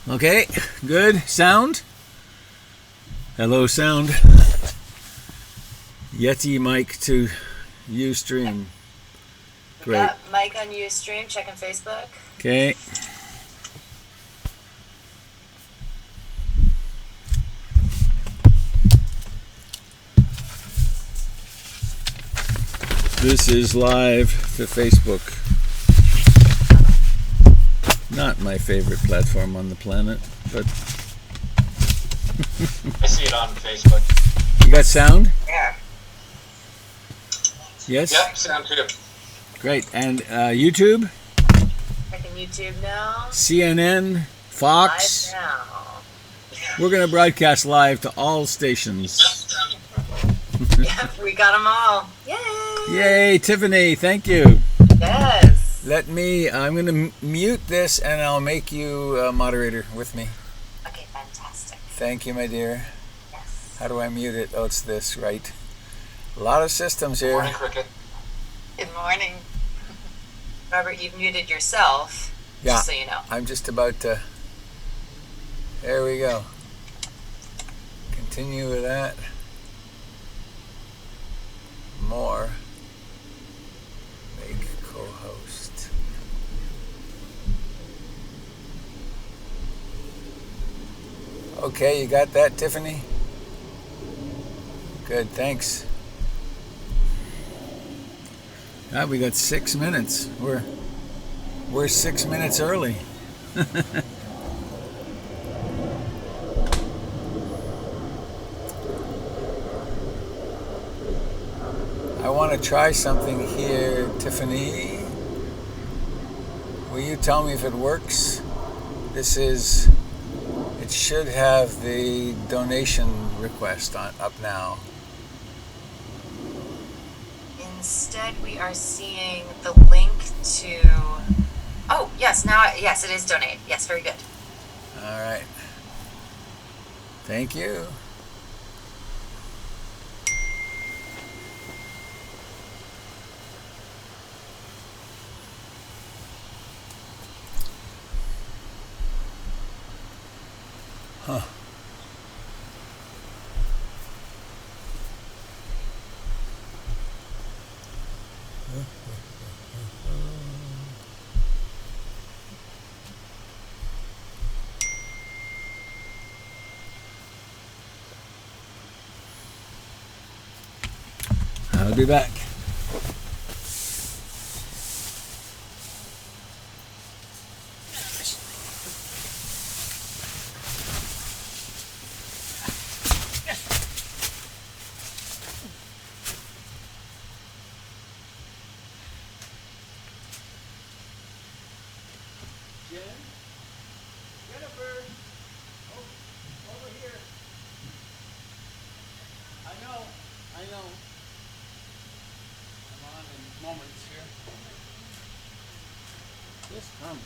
Okay, good. Sound? Hello, sound. Yeti mic to Ustream. We got Mike on Ustream. Checking Facebook. Okay. This is live to Facebook. Not my favorite platform on the planet, but I see it on Facebook. You got sound? Yeah. Yes? Yep, sound good. Great. And YouTube? Checking YouTube now. CNN? Fox? Live now. We're going to broadcast live to all stations. Yep, we got them all. Yay! Yay, Tiffany, thank you. Yes. I'm going to mute this and I'll make you a moderator with me. Okay, fantastic. Thank you, my dear. Yes. How do I mute it? Oh, it's this, right? A lot of systems here. Morning, Cricket. Good morning. Robert, you've muted yourself. Yeah. Just so you know. I'm just about to. There we go. Continue with that. More. Make co-host. Okay, you got that, Tiffany? Good, thanks. We got 6 minutes. We're 6 minutes early. I want to try something here, Tiffany. Will you tell me if it works? It should have the donation request up now. Instead, we are seeing the link to. Oh, yes, yes, it is donate. Yes, very good. All right. Thank you. Huh. I'll be back. Jennifer, over here. I know. I'm on in moments here. Just come.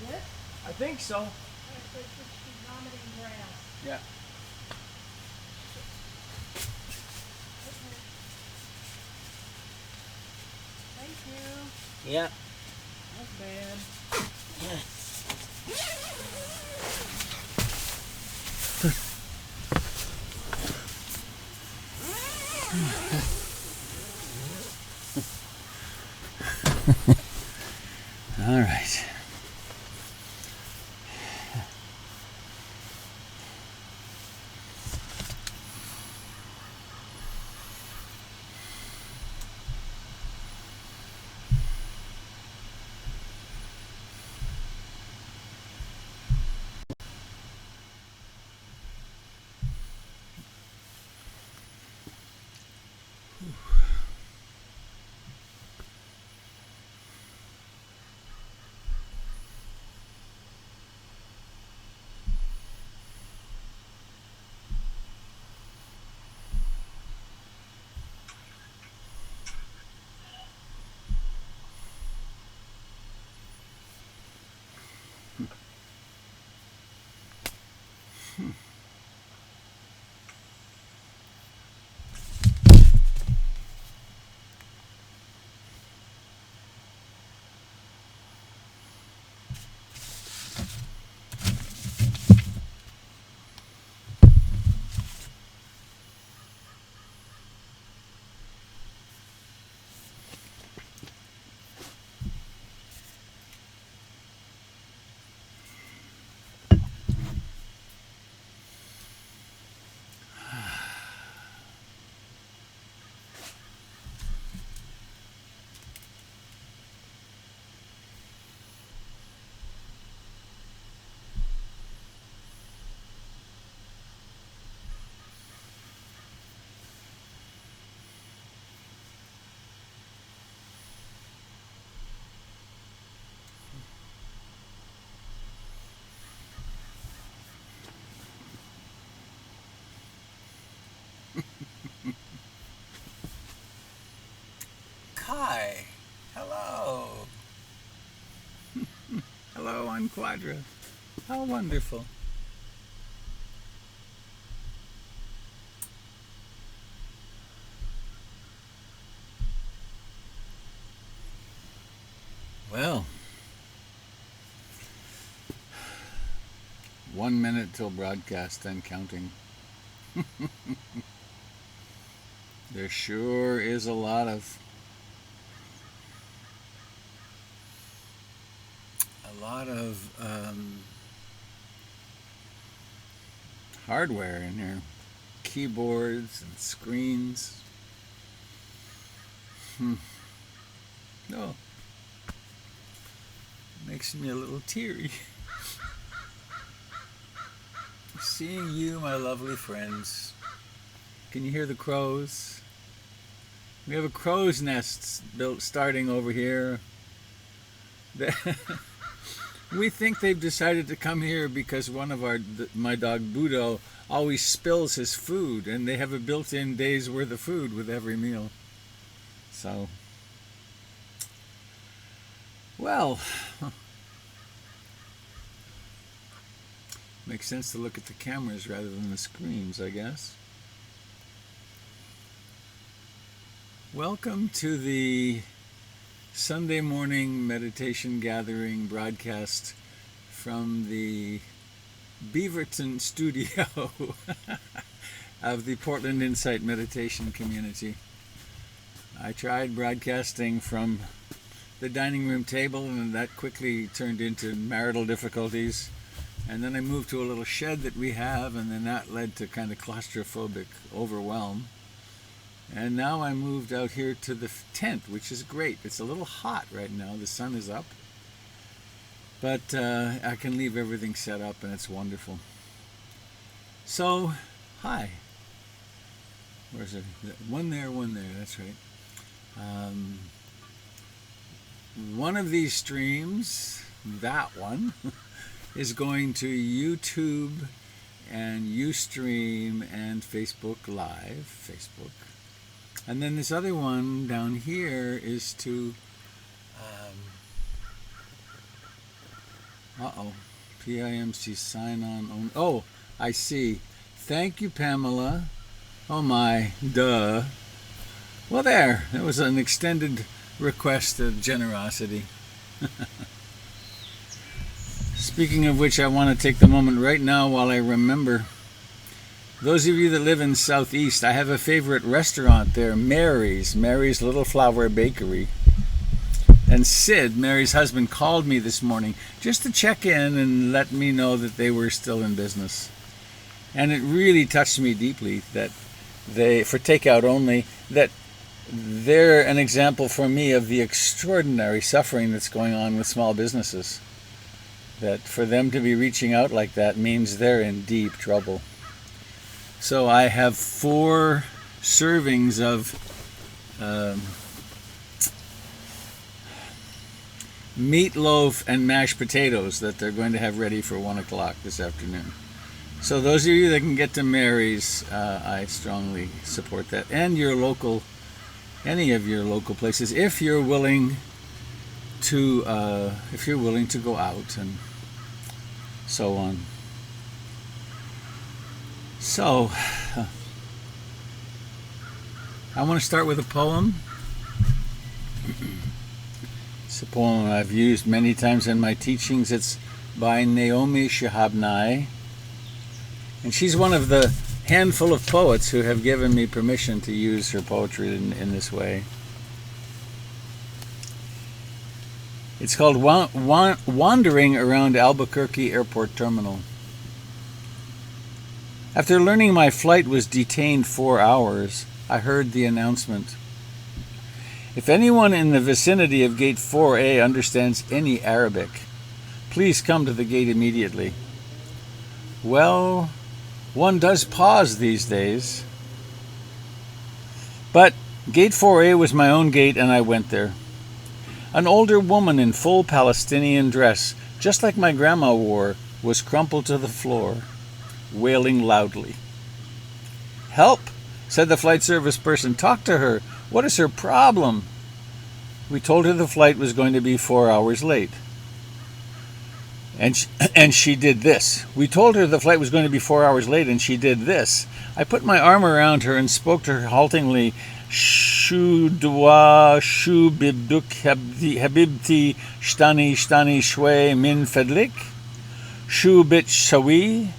Yes? I think so. Yeah. Thank you. Yeah. Not bad. All right. Kai, hello. Hello on Quadra. How wonderful. Well, 1 minute till broadcast and counting. There sure is a lot of hardware in here, keyboards and screens. Oh, makes me a little teary. Seeing you, my lovely friends. Can you hear the crows? We have a crow's nest built starting over here. We think they've decided to come here because one of my dog Budo always spills his food, and they have a built-in day's worth of food with every meal. So, well, makes sense to look at the cameras rather than the screens, I guess. Welcome to the Sunday morning meditation gathering broadcast from the Beaverton studio of the Portland Insight Meditation Community. I tried broadcasting from the dining room table, and that quickly turned into marital difficulties. And then I moved to a little shed that we have, and then that led to kind of claustrophobic overwhelm. And now I moved out here to the tent, which is great. It's a little hot right now. The sun is up. But I can leave everything set up, and it's wonderful. So, hi. Where's it? One there, that's right. One of these streams, that one, is going to YouTube and Ustream and Facebook Live, Facebook. And then this other one down here is to, PIMC sign on. Oh, I see. Thank you, Pamela. Oh my, duh. Well, there. It was an extended request of generosity. Speaking of which, I want to take the moment right now while I remember. Those of you that live in Southeast, I have a favorite restaurant there, Mary's Little Flower Bakery. And Sid, Mary's husband, called me this morning just to check in and let me know that they were still in business. And it really touched me deeply that they, for takeout only, that they're an example for me of the extraordinary suffering that's going on with small businesses. That for them to be reaching out like that means they're in deep trouble. So I have 4 servings of meatloaf and mashed potatoes that they're going to have ready for 1 o'clock this afternoon. So those of you that can get to Mary's, I strongly support that. And your local, any of your local places, if you're willing to go out and so on. So, I want to start with a poem. It's a poem I've used many times in my teachings. It's by Naomi Shihab, and she's one of the handful of poets who have given me permission to use her poetry in this way. It's called Wandering Around Albuquerque Airport Terminal. After learning my flight was detained 4 hours, I heard the announcement. If anyone in the vicinity of Gate 4A understands any Arabic, please come to the gate immediately. Well, one does pause these days. But Gate 4A was my own gate, and I went there. An older woman in full Palestinian dress, just like my grandma wore, was crumpled to the floor, wailing loudly. "Help," said the flight service person. "Talk to her. What is her problem?" We told her the flight was going to be 4 hours late. And she did this. We told her the flight was going to be 4 hours late, and she did this. I put my arm around her and spoke to her haltingly. Shu dua shu bibduk habibti shtani shwe min fedlik. Shu bit shawi.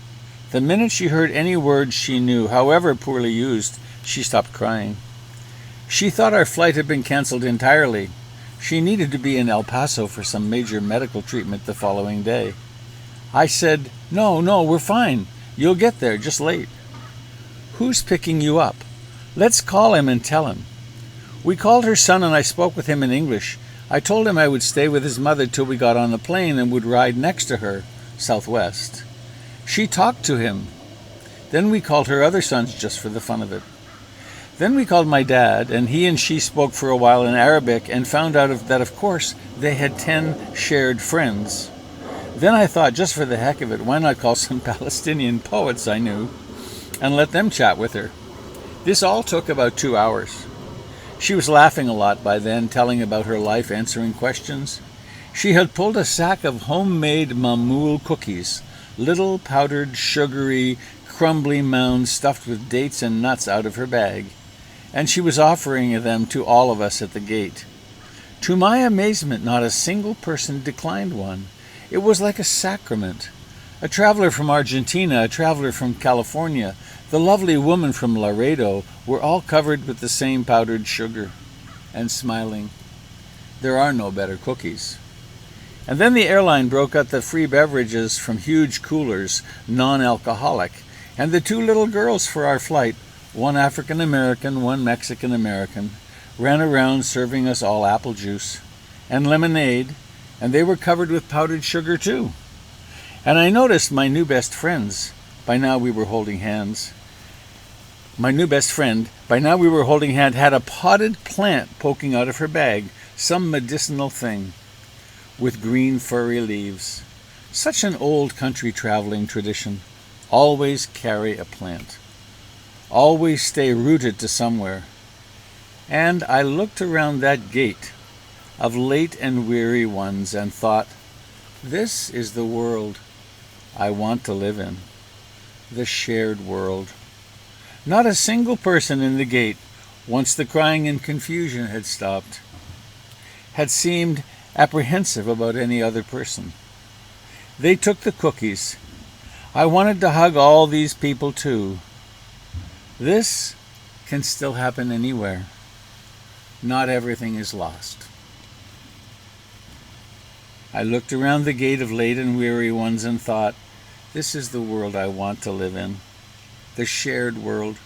The minute she heard any word she knew, however poorly used, she stopped crying. She thought our flight had been canceled entirely. She needed to be in El Paso for some major medical treatment the following day. I said, No, we're fine. You'll get there, just late." "Who's picking you up? Let's call him and tell him." We called her son, and I spoke with him in English. I told him I would stay with his mother till we got on the plane and would ride next to her, Southwest. She talked to him. Then we called her other sons just for the fun of it. Then we called my dad, and he and she spoke for a while in Arabic and found out that, of course, they had 10 shared friends. Then I thought, just for the heck of it, why not call some Palestinian poets I knew and let them chat with her? This all took about 2 hours. She was laughing a lot by then, telling about her life, answering questions. She had pulled a sack of homemade mamoul cookies, little powdered, sugary, crumbly mounds stuffed with dates and nuts out of her bag, and she was offering them to all of us at the gate. To my amazement, not a single person declined one. It was like a sacrament. A traveler from Argentina, a traveler from California, the lovely woman from Laredo were all covered with the same powdered sugar and smiling. There are no better cookies. And then the airline broke out the free beverages from huge coolers, non-alcoholic, and the 2 little girls for our flight, one African American, one Mexican American, ran around serving us all apple juice and lemonade, and they were covered with powdered sugar too. And I noticed my new best friends. By now we were holding hands. My new best friend, by now we were holding hands, had a potted plant poking out of her bag, some medicinal thing, with green furry leaves. Such an old country traveling tradition. Always carry a plant. Always stay rooted to somewhere. And I looked around that gate of late and weary ones and thought, this is the world I want to live in. The shared world. Not a single person in the gate, once the crying and confusion had stopped, had seemed apprehensive about any other person. They took the cookies. I wanted to hug all these people too. This can still happen anywhere. Not everything is lost. I looked around the gate of late and weary ones and thought, this is the world I want to live in. The shared world.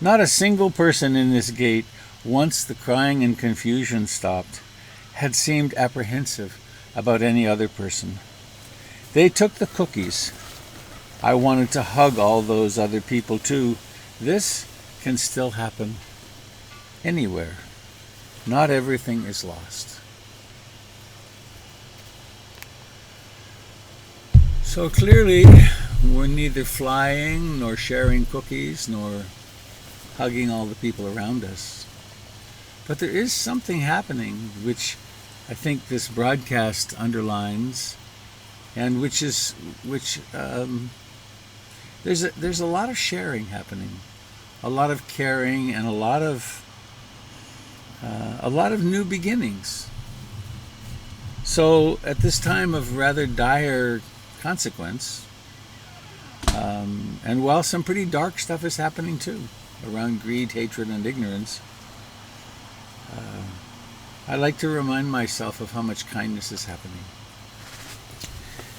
Not a single person in this gate, once the crying and confusion stopped, had seemed apprehensive about any other person. They took the cookies. I wanted to hug all those other people too. This can still happen anywhere. Not everything is lost. So clearly, we're neither flying, nor sharing cookies, nor hugging all the people around us. But there is something happening which I think this broadcast underlines, and which there's a lot of sharing happening, a lot of caring, and a lot of new beginnings. So at this time of rather dire consequence, and while some pretty dark stuff is happening too, around greed, hatred, and ignorance, I like to remind myself of how much kindness is happening.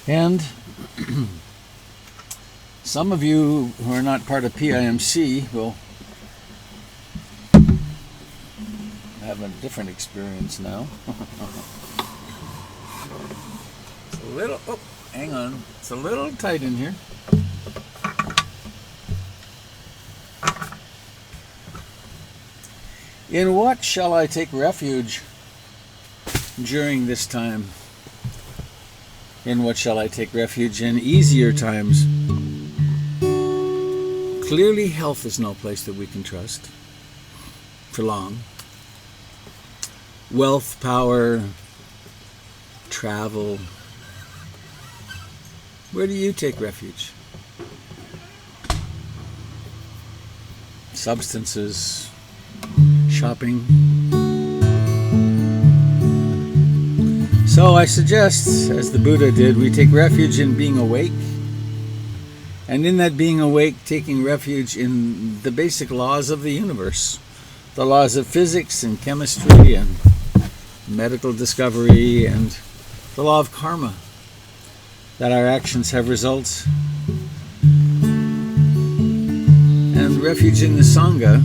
And some of you who are not part of PIMC will have a different experience now. It's a little, oh, hang on, it's a little tight in here. In what shall I take refuge during this time? In what shall I take refuge in easier times? Clearly, health is no place that we can trust for long. Wealth, power, travel. Where do you take refuge? Substances, shopping. So I suggest, as the Buddha did, we take refuge in being awake. And in that being awake, taking refuge in the basic laws of the universe. The laws of physics and chemistry and medical discovery and the law of karma. That our actions have results. And refuge in the Sangha,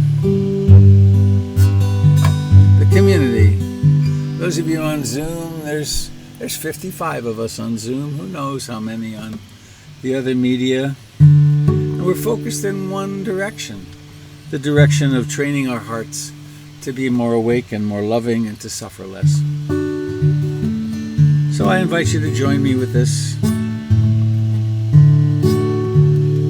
the community. Those of you on Zoom, there's 55 of us on Zoom. Who knows how many on the other media. And we're focused in one direction. The direction of training our hearts to be more awake and more loving and to suffer less. So I invite you to join me with this.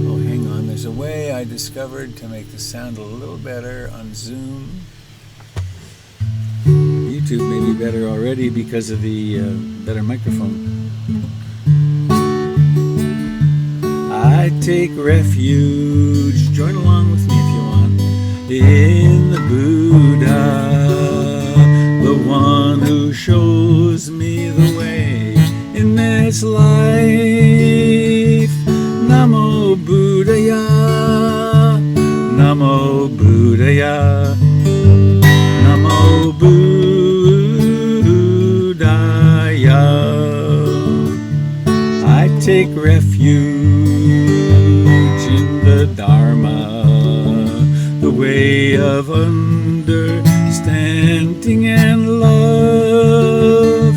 Oh, hang on. There's a way I discovered to make the sound a little better on Zoom. YouTube may be better already because of the better microphone. I take refuge, join along with me if you want, in the Buddha, the one who shows me the way in this life. Namo Buddhaya, Namo Buddhaya, Namo Buddhaya. I take refuge in the Dharma, the way of understanding and love.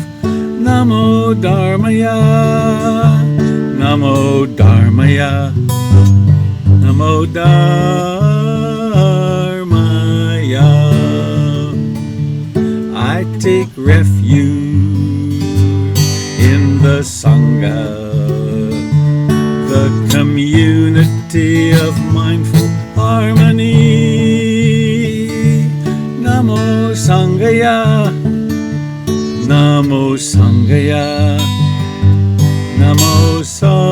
Namo Dharmaya, Namo Dharmaya, Namo Dharmaya. I take refuge in the Sangha, the community of mindful harmony. Namo Sanghaya, Namo Sanghaya, Namo Sanghaya.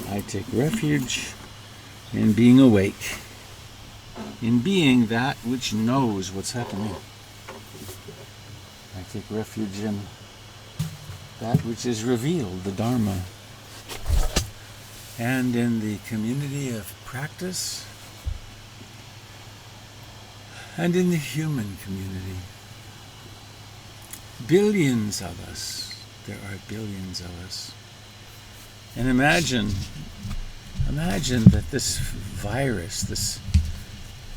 I take refuge in being awake, in being that which knows what's happening. I take refuge in that which is revealed, the Dharma, and in the community of practice, and in the human community. Billions of us. There are billions of us. And imagine that this virus, this,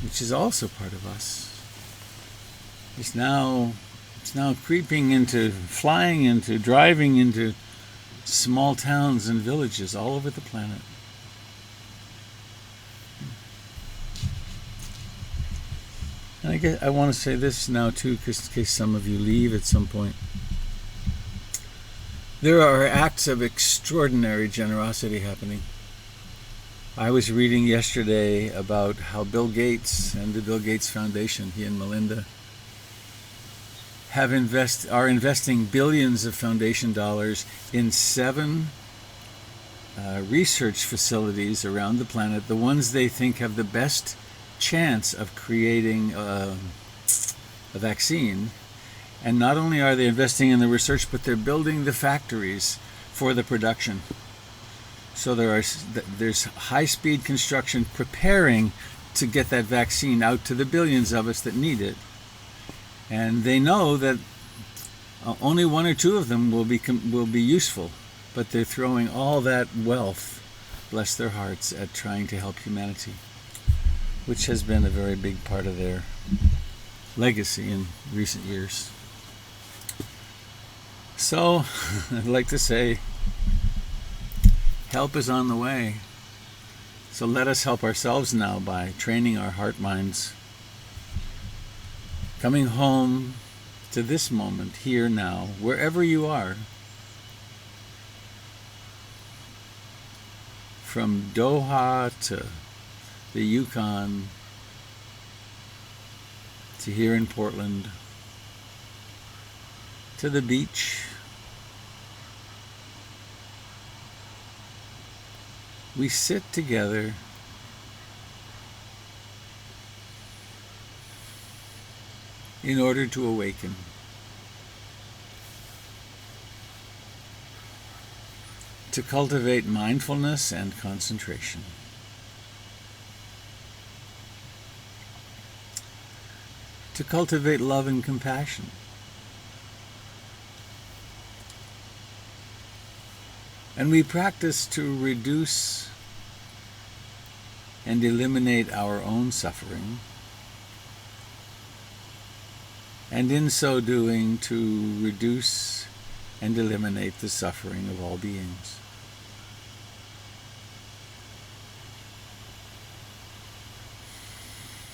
which is also part of us, it's now creeping into, flying into, driving into small towns and villages all over the planet. And I want to say this now too, in case some of you leave at some point. There are acts of extraordinary generosity happening. I was reading yesterday about how Bill Gates and the Bill Gates Foundation, he and Melinda, are investing billions of foundation dollars in 7 research facilities around the planet, the ones they think have the best chance of creating a vaccine. And not only are they investing in the research, but they're building the factories for the production. So there's high-speed construction preparing to get that vaccine out to the billions of us that need it. And they know that only 1 or 2 of them will be useful, but they're throwing all that wealth, bless their hearts, at trying to help humanity, which has been a very big part of their legacy in recent years. So, I'd like to say, help is on the way. So let us help ourselves now by training our heart minds, coming home to this moment, here now, wherever you are, from Doha to the Yukon to here in Portland, to the beach. We sit together in order to awaken. To cultivate mindfulness and concentration. To cultivate love and compassion. And we practice to reduce and eliminate our own suffering, and in so doing to reduce and eliminate the suffering of all beings.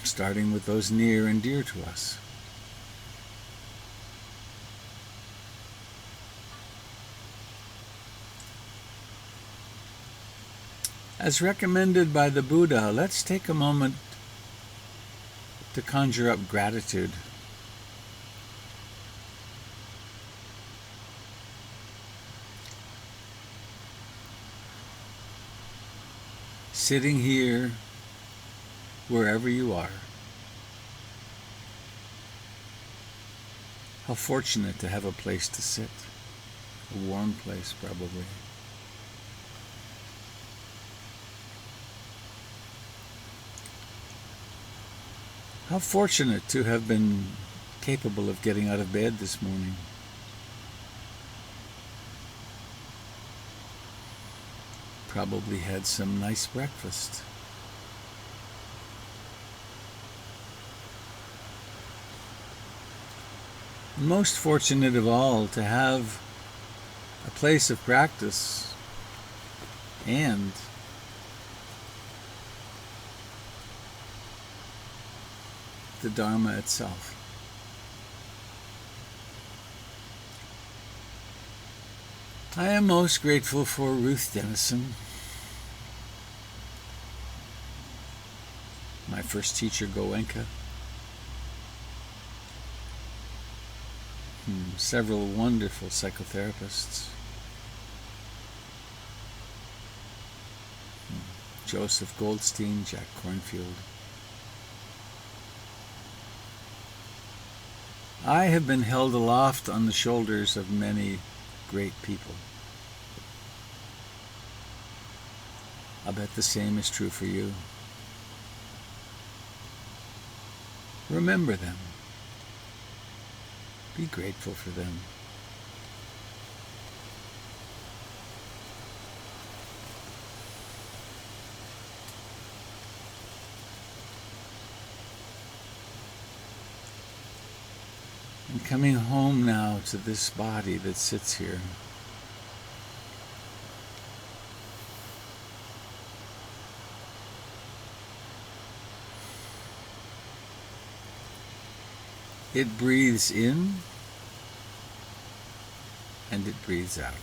Starting with those near and dear to us. As recommended by the Buddha, let's take a moment to conjure up gratitude. Sitting here, wherever you are. How fortunate to have a place to sit. A warm place, probably. How fortunate to have been capable of getting out of bed this morning. Probably had some nice breakfast. Most fortunate of all to have a place of practice and the Dharma itself. I am most grateful for Ruth Dennison, my first teacher, Goenka, several wonderful psychotherapists, Joseph Goldstein, Jack Kornfield. I have been held aloft on the shoulders of many great people. I bet the same is true for you. Remember them. Be grateful for them. And coming home now to this body that sits here. It breathes in and it breathes out.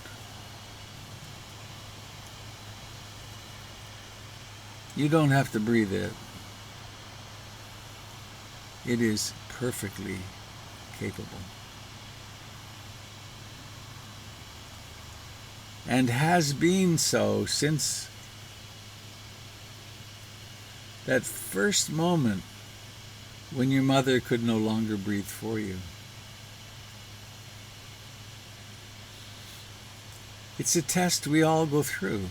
You don't have to breathe it. It is perfectly capable. and has been so since that first moment when your mother could no longer breathe for you. It's a test we all go through.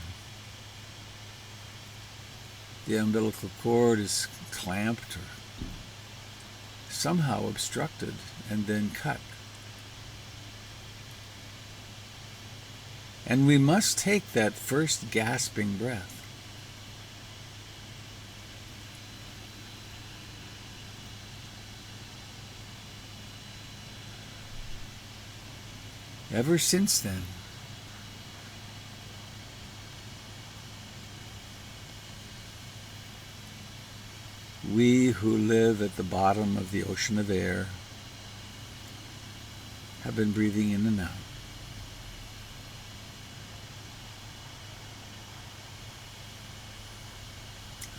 The umbilical cord is clamped or somehow obstructed and then cut. And we must take that first gasping breath. Ever since then, we who live at the bottom of the ocean of air have been breathing in and out.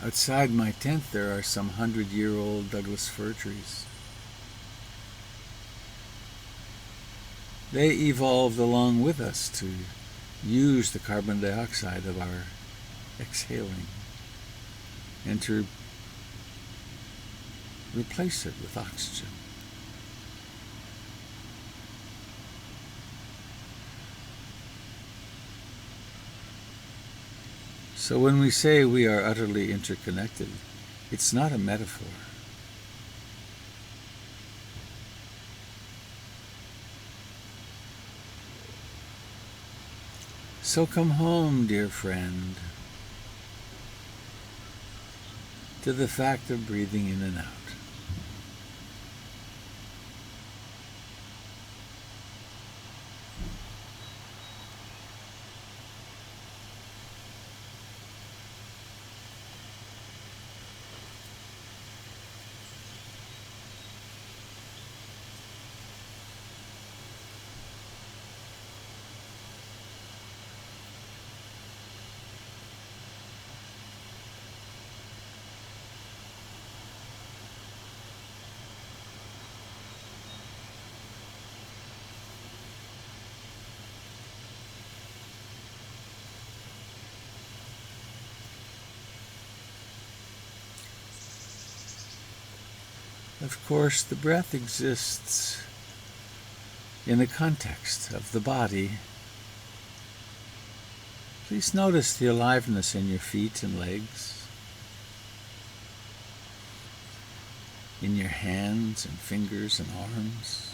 Outside my tent there are some 100-year-old Douglas fir trees. They evolved along with us to use the carbon dioxide of our exhaling and to replace it with oxygen. So when we say we are utterly interconnected, it's not a metaphor. So come home, dear friend, to the fact of breathing in and out. Of course, the breath exists in the context of the body. Please notice the aliveness in your feet and legs, in your hands and fingers and arms.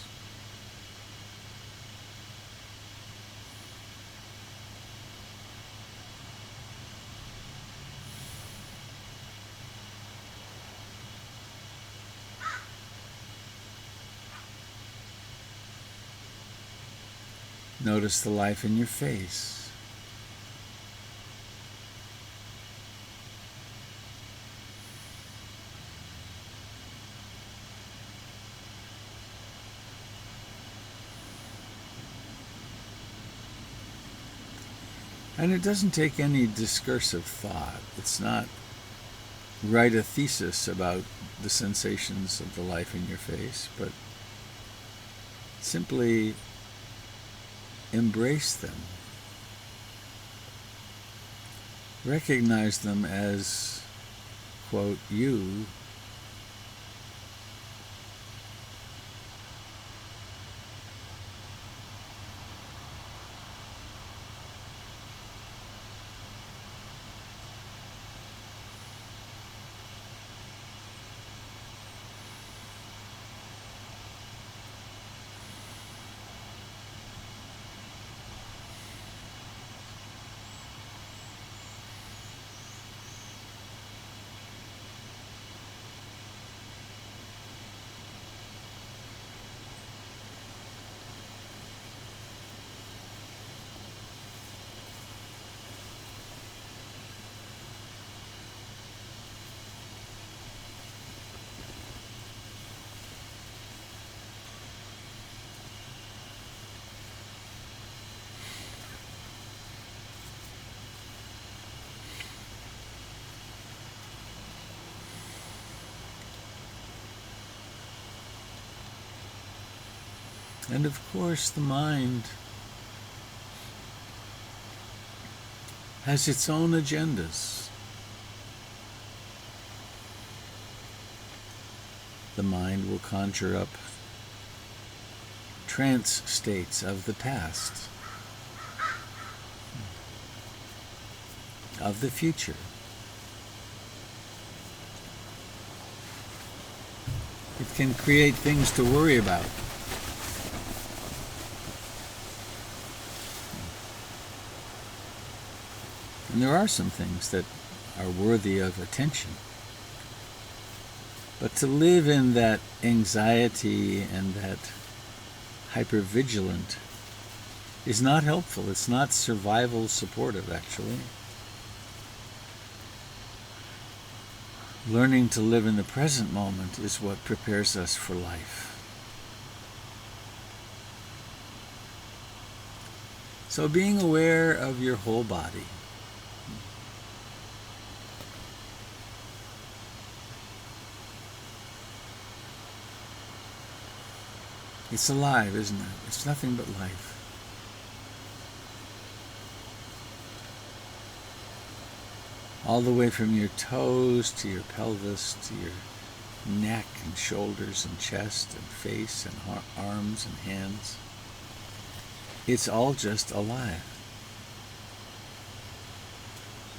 Notice the life in your face. And it doesn't take any discursive thought. It's not write a thesis about the sensations of the life in your face, but simply embrace them. Recognize them as, quote, you, and of course the mind has its own agendas. The mind will conjure up trance states of the past, of the future. It can create things to worry about. And there are some things that are worthy of attention. But to live in that anxiety and that hypervigilant is not helpful. It's not survival supportive, actually. Learning to live in the present moment is what prepares us for life. So being aware of your whole body. It's alive, isn't it? It's nothing but life. All the way from your toes to your pelvis to your neck and shoulders and chest and face and arms and hands. It's all just alive.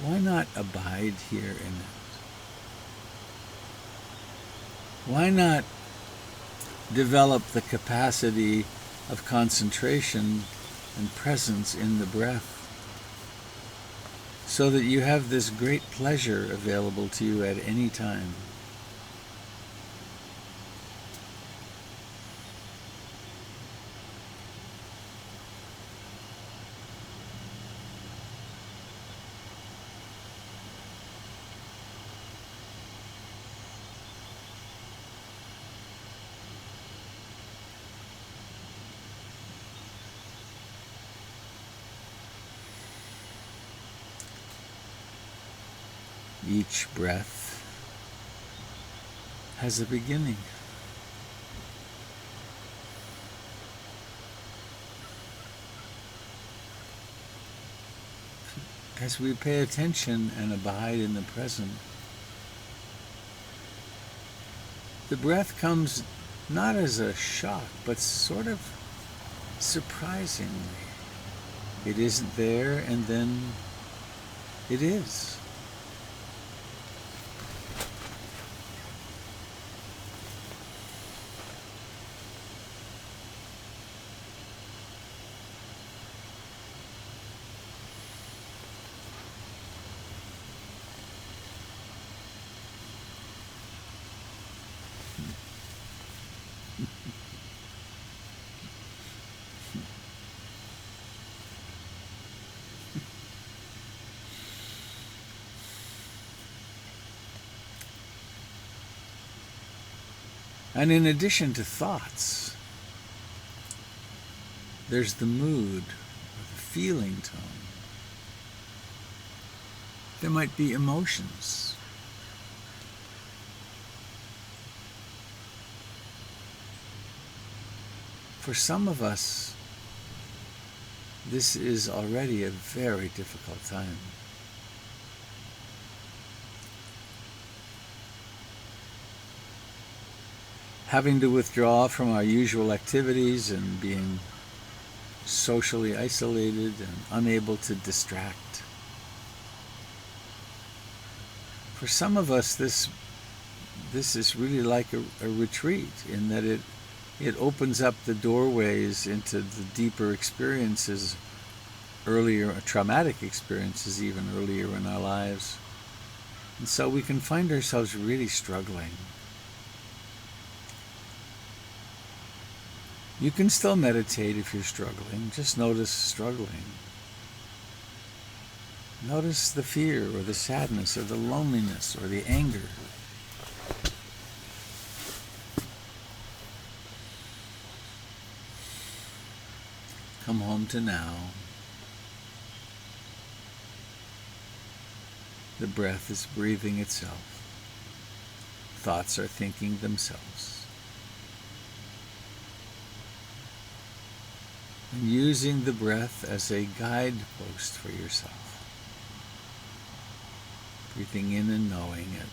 Why not abide here in it? Why not develop the capacity of concentration and presence in the breath so that you have this great pleasure available to you at any time? Each breath has a beginning. As we pay attention and abide in the present, the breath comes not as a shock, but sort of surprisingly. It isn't there, and then it is. And in addition to thoughts, there's the mood, or the feeling tone. There might be emotions. For some of us, this is already a very difficult time. Having to withdraw from our usual activities and being socially isolated and unable to distract. For some of us, this is really like a retreat, in that it opens up the doorways into the deeper experiences, earlier traumatic experiences even earlier in our lives. And so we can find ourselves really struggling. You can still meditate if you're struggling. Just notice struggling. Notice the fear or the sadness or the loneliness or the anger. Come home to now. The breath is breathing itself. Thoughts are thinking themselves. And using the breath as a guidepost for yourself. breathing in and knowing it.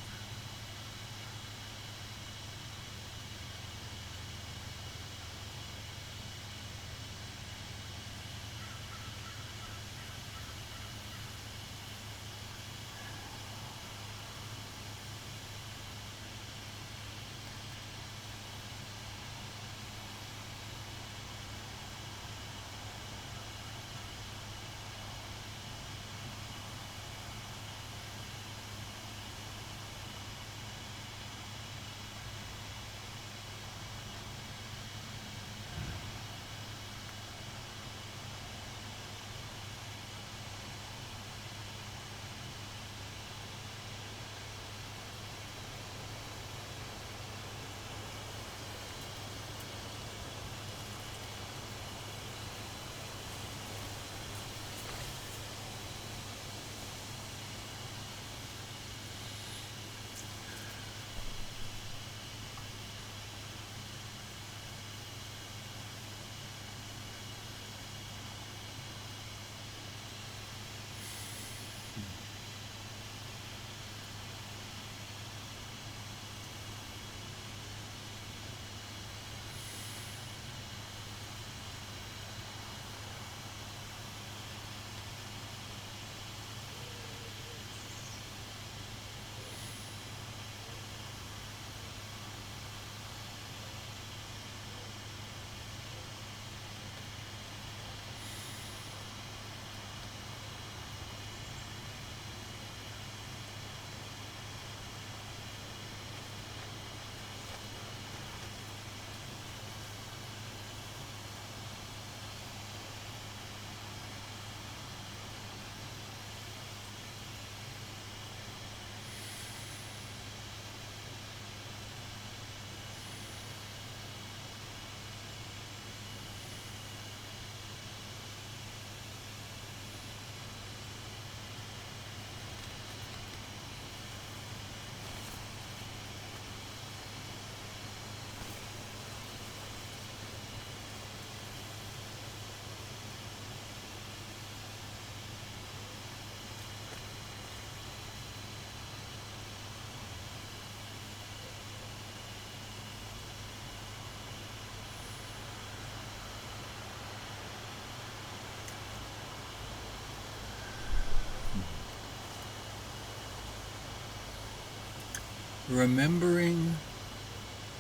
Remembering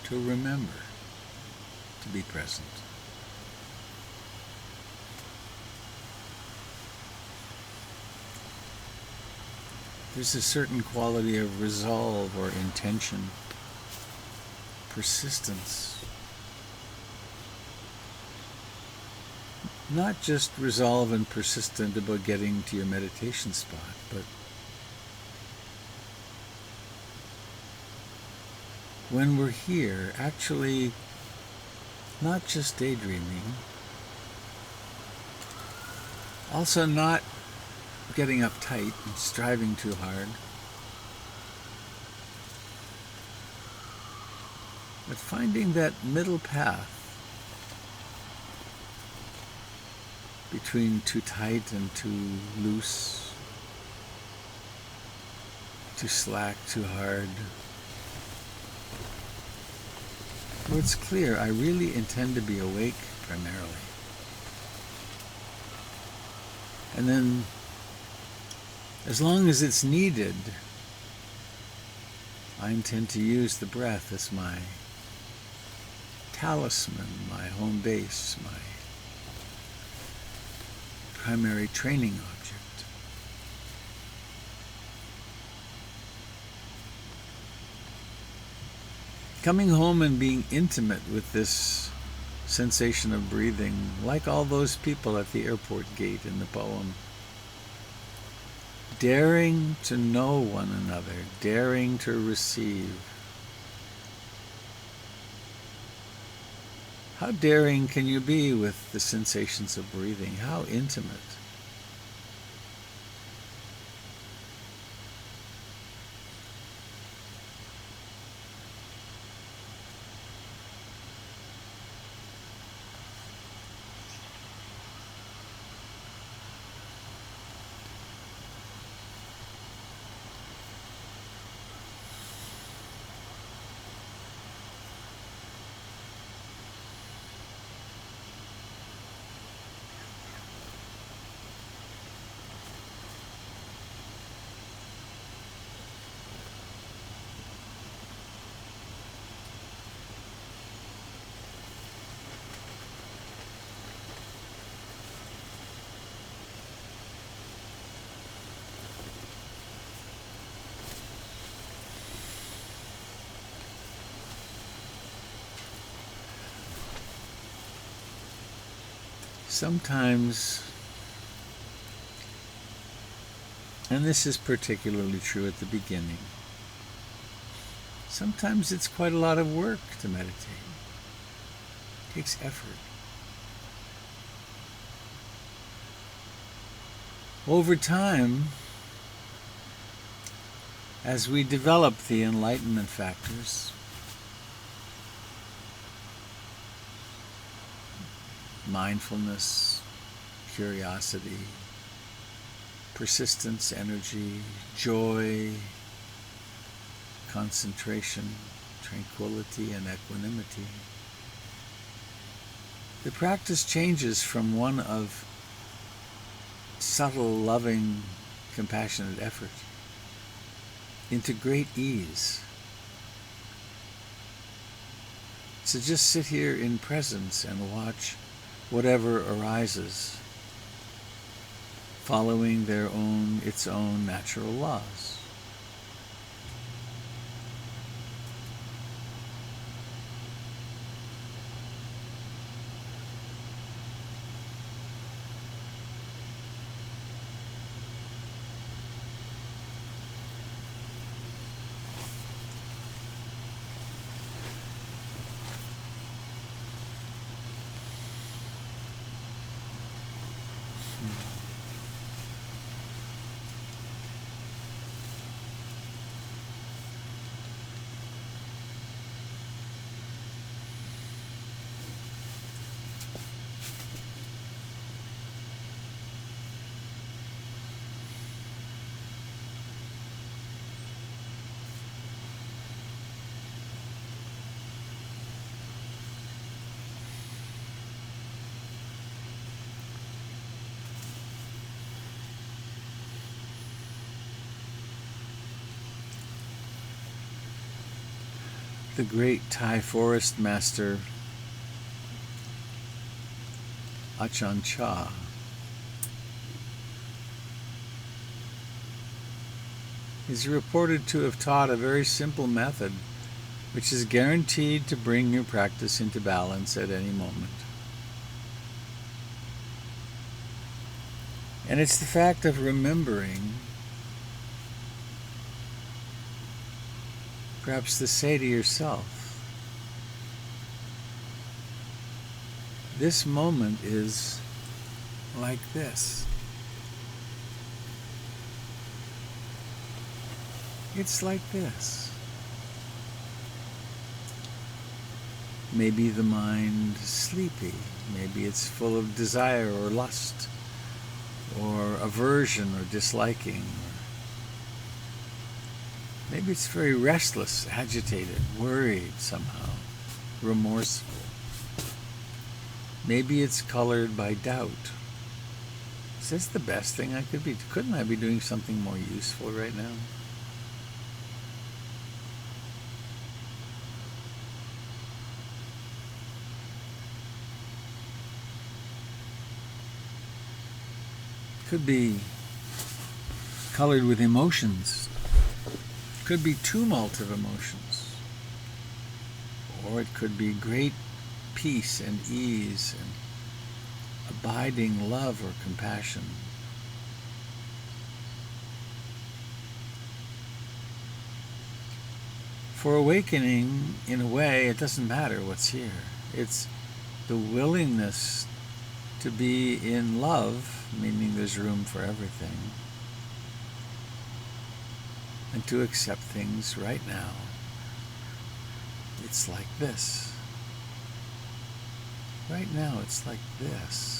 to remember to be present. There's a certain quality of resolve or intention, persistence. Not just resolve and persistent about getting to your meditation spot, but when we're here, actually not just daydreaming, also not getting uptight and striving too hard, but finding that middle path between too tight and too loose, too slack, too hard. Where it's clear, I really intend to be awake primarily. And then, as long as it's needed, I intend to use the breath as my talisman, my home base, my primary training object. Coming home and being intimate with this sensation of breathing, like all those people at the airport gate in the poem. Daring to know one another, daring to receive. How daring can you be with the sensations of breathing? How intimate? Sometimes, and this is particularly true at the beginning, sometimes it's quite a lot of work to meditate. It takes effort. Over time, as we develop the enlightenment factors, mindfulness, curiosity, persistence, energy, joy, concentration, tranquility, and equanimity, the practice changes from one of subtle, loving, compassionate effort into great ease. So just sit here in presence and watch whatever arises, following its own natural laws. The great Thai forest master Ajahn Chah is reported to have taught a very simple method which is guaranteed to bring your practice into balance at any moment. And it's the fact of remembering, perhaps to say to yourself, this moment is like this. It's like this. Maybe the mind is sleepy. Maybe it's full of desire or lust or aversion or disliking. Maybe it's very restless, agitated, worried somehow, remorseful. Maybe it's colored by doubt. Is this the best thing I could be? Couldn't I be doing something more useful right now? Could be colored with emotions. Could be tumult of emotions. Or it could be great peace and ease and abiding love or compassion. For awakening, in a way, it doesn't matter what's here. It's the willingness to be in love, meaning there's room for everything, and to accept things right now. It's like this. Right now, it's like this.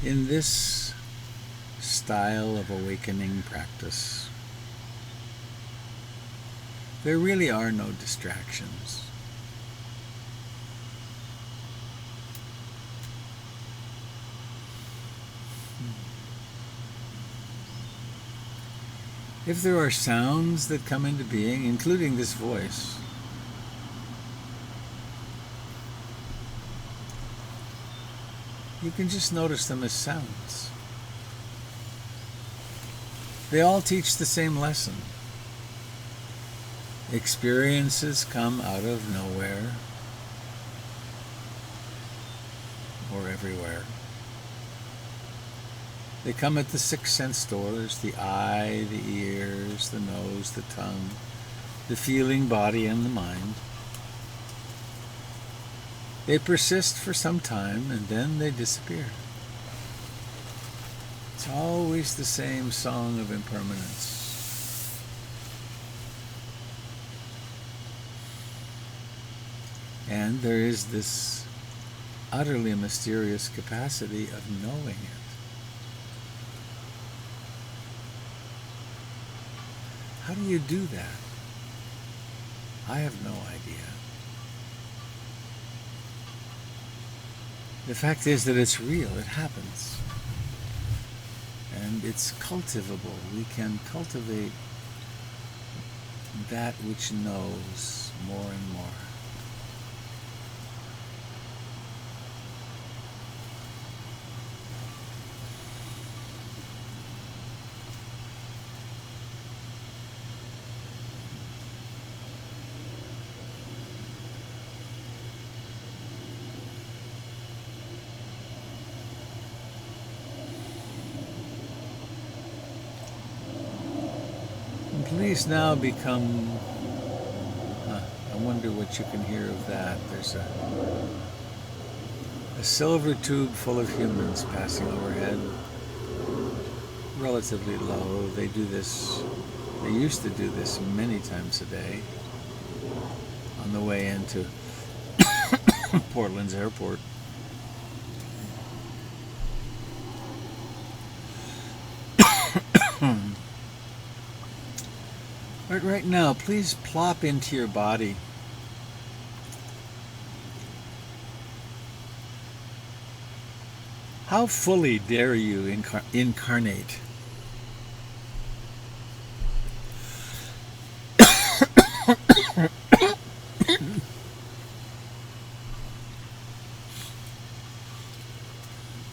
In this style of awakening practice, there really are no distractions. If there are sounds that come into being, including this voice, you can just notice them as sounds. They all teach the same lesson. Experiences come out of nowhere or everywhere. They come at the 6 sense doors: the eye, the ears, the nose, the tongue, the feeling body, and the mind. They persist for some time and then they disappear. It's always the same song of impermanence. And there is this utterly mysterious capacity of knowing it. How do you do that? I have no idea. The fact is that it's real, it happens. And it's cultivable. We can cultivate that which knows more and more. Please now become, I wonder what you can hear of that. There's a silver tube full of humans passing overhead, relatively low. They used to do this many times a day on the way into Portland's airport. But right now, please plop into your body. How fully dare you incarnate?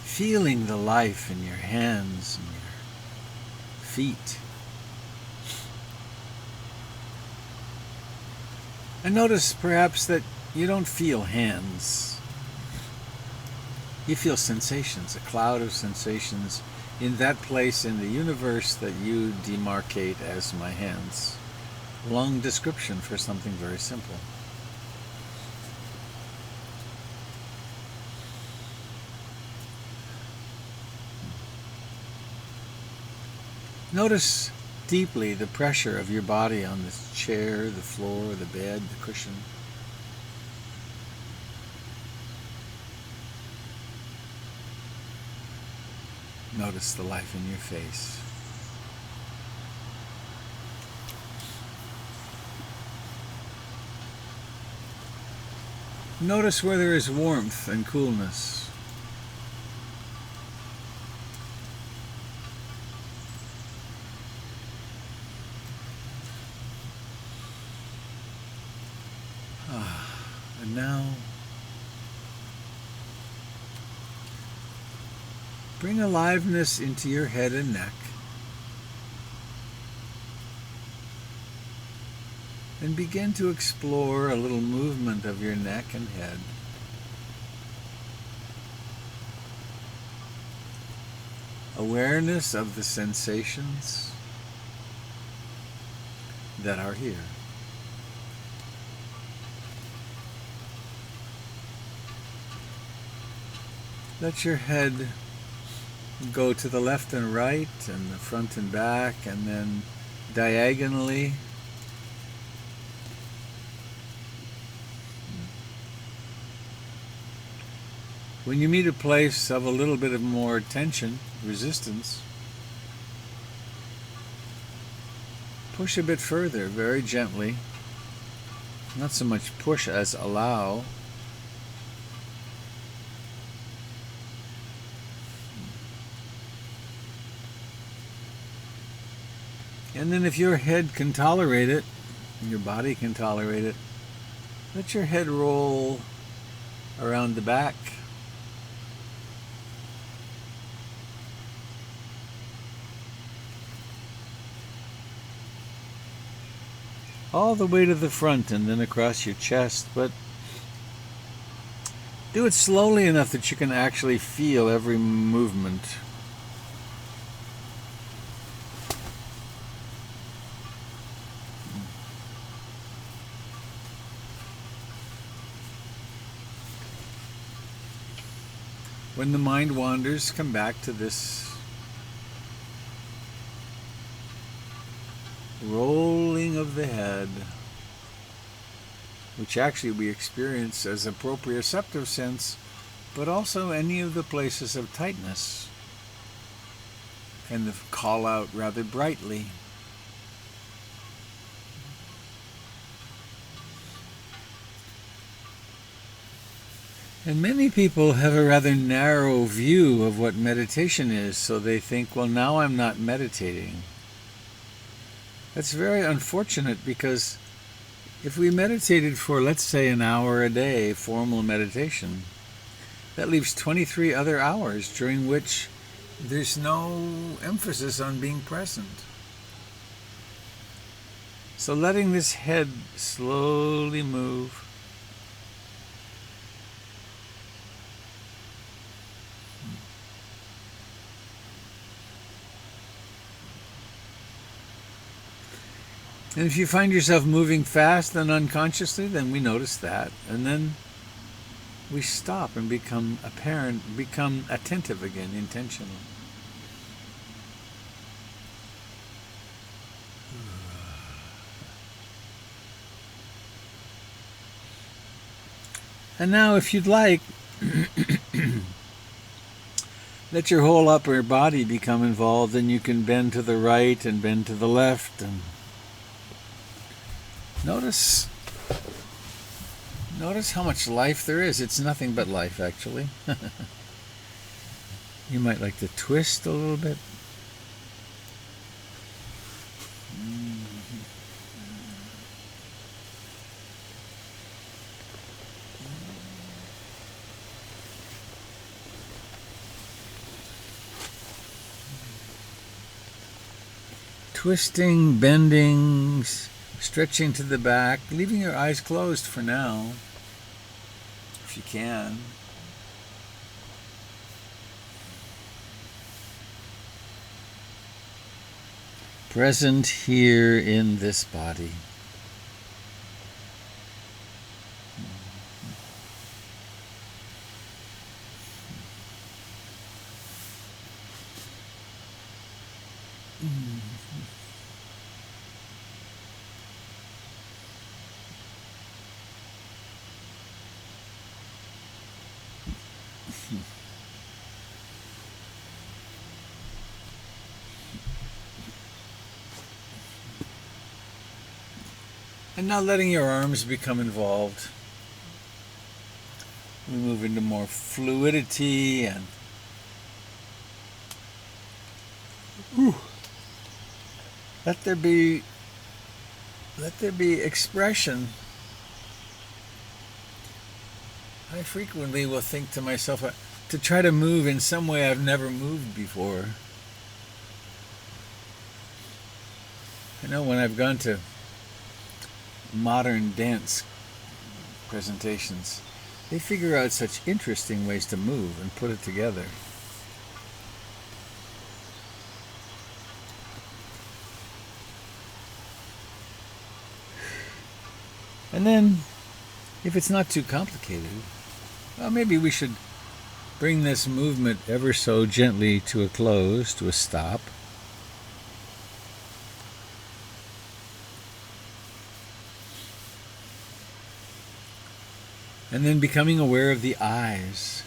Feeling the life in your hands and your feet. And notice perhaps that you don't feel hands. You feel sensations, a cloud of sensations in that place in the universe that you demarcate as my hands. Long description for something very simple. Notice deeply the pressure of your body on the chair, the floor, the bed, the cushion. Notice the life in your face. Notice where there is warmth and coolness. And now, bring aliveness into your head and neck. And begin to explore a little movement of your neck and head. Awareness of the sensations that are here. Let your head go to the left and right and the front and back, and then diagonally. When you meet a place of a little bit of more tension, resistance, push a bit further, very gently. Not so much push as allow. And then if your head can tolerate it, and your body can tolerate it, let your head roll around the back. All the way to the front and then across your chest, but do it slowly enough that you can actually feel every movement. When the mind wanders, come back to this rolling of the head, which actually we experience as a proprioceptive sense, but also any of the places of tightness kind of call out rather brightly. And many people have a rather narrow view of what meditation is, so they think, well, now I'm not meditating. That's very unfortunate, because if we meditated for, let's say, an hour a day, formal meditation, that leaves 23 other hours during which there's no emphasis on being present. So letting this head slowly move, and if you find yourself moving fast and unconsciously, then we notice that. And then we stop and become apparent, become attentive again, intentional. And now, if you'd like, let your whole upper body become involved, and you can bend to the right and bend to the left, and Notice how much life there is. It's nothing but life, actually. You might like to twist a little bit. Twisting, bending, stretching to the back, leaving your eyes closed for now, if you can. Present here in this body. And now letting your arms become involved. We move into more fluidity and let there be expression. I frequently will think to myself to try to move in some way I've never moved before. I know when I've gone to modern dance presentations, they figure out such interesting ways to move and put it together. And then, if it's not too complicated, well, maybe we should bring this movement ever so gently to a close, to a stop. And then becoming aware of the eyes.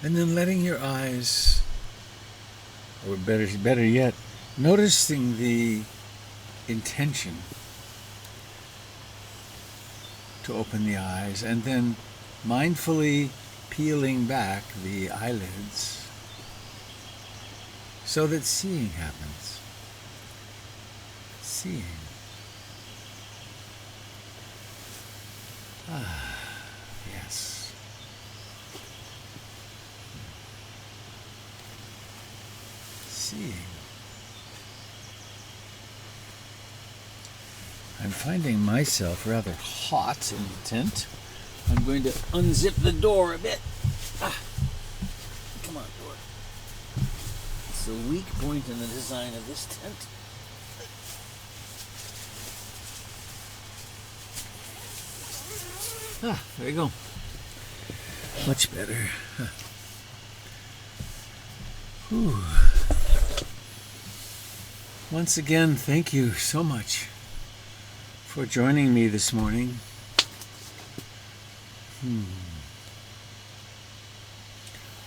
And then letting your eyes, or better yet, noticing the intention to open the eyes, and then mindfully peeling back the eyelids so that seeing happens. Seeing. Ah, yes. Seeing. I'm finding myself rather hot in the tent. I'm going to unzip the door a bit. Ah. Come on, door. It's a weak point in the design of this tent. Ah, there you go. Much better. Whew. Once again, thank you so much for joining me this morning. I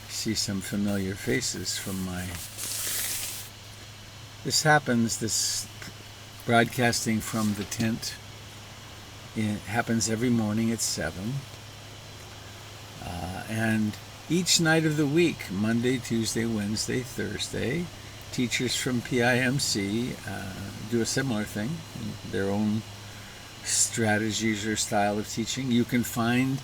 see some familiar faces from this broadcasting from the tent. It happens every morning at 7. And each night of the week, Monday, Tuesday, Wednesday, Thursday, teachers from PIMC do a similar thing in their own strategies or style of teaching. You can find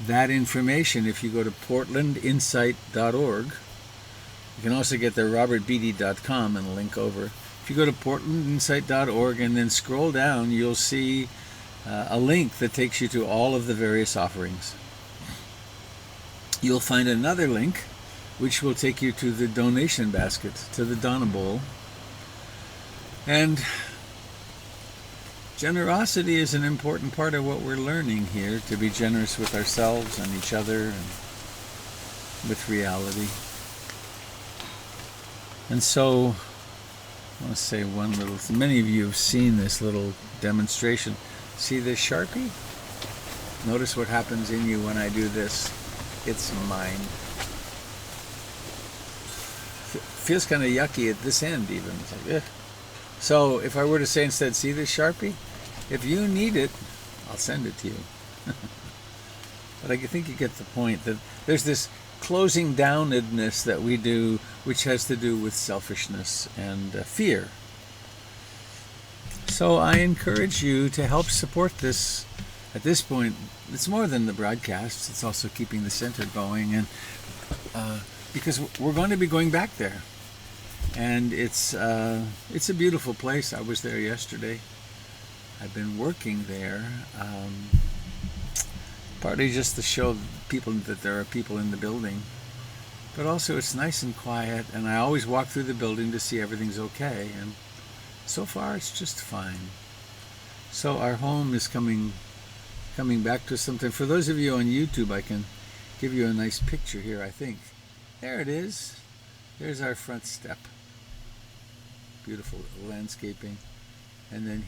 that information if you go to portlandinsight.org. You can also get there robertbeatty.com and link over. If you go to portlandinsight.org and then scroll down, you'll see a link that takes you to all of the various offerings. You'll find another link which will take you to the donation basket, to the Donna Bowl. And generosity is an important part of what we're learning here, to be generous with ourselves and each other and with reality. And so, I want to say one little thing. Many of you have seen this little demonstration. See this Sharpie? Notice what happens in you when I do this. It's mine. Feels kind of yucky at this end even. It's like, ugh. So if I were to say instead, see this Sharpie? If you need it, I'll send it to you. But I think you get the point that there's this closing downedness that we do, which has to do with selfishness and fear. So I encourage you to help support this. At this point, it's more than the broadcasts. It's also keeping the center going, and because we're going to be going back there, and it's a beautiful place. I was there yesterday. I've been working there, partly just to show people that there are people in the building, but also it's nice and quiet, and I always walk through the building to see everything's okay, and so far it's just fine. So our home is coming back to something. For those of you on YouTube, I can give you a nice picture here, I think. There it is. There's our front step. Beautiful landscaping. And then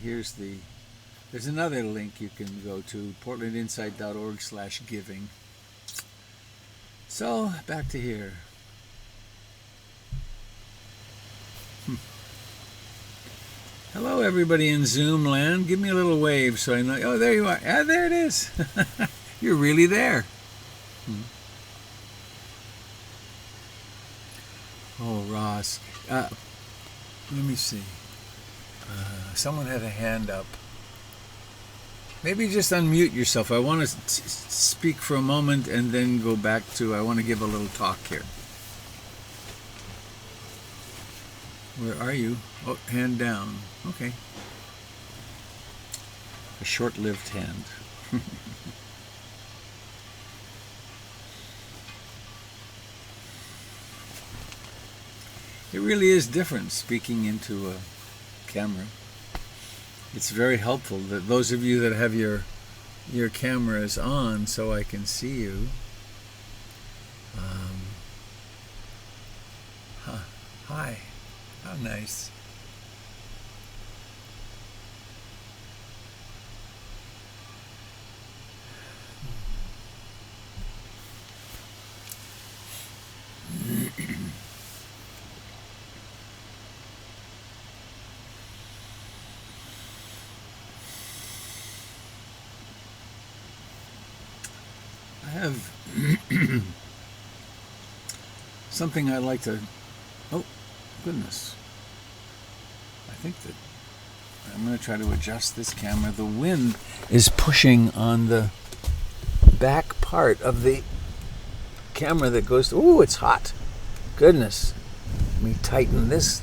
there's another link you can go to, portlandinsight.org/giving. So, back to here. Hello, everybody in Zoom land. Give me a little wave so I know. Oh, there you are. Ah, there it is. You're really there. Oh, Ross. Let me see. Someone had a hand up. Maybe just unmute yourself. I want to speak for a moment and then go back to, I want to give a little talk here. Where are you? Oh, hand down. Okay. A short-lived hand. It really is different speaking into a camera. It's very helpful that those of you that have your cameras on so I can see you. Hi. How nice. have something I'd like to. Oh, goodness. I think that I'm going to try to adjust this camera. The wind is pushing on the back part of the camera that goes. Ooh, it's hot. Goodness. Let me tighten this.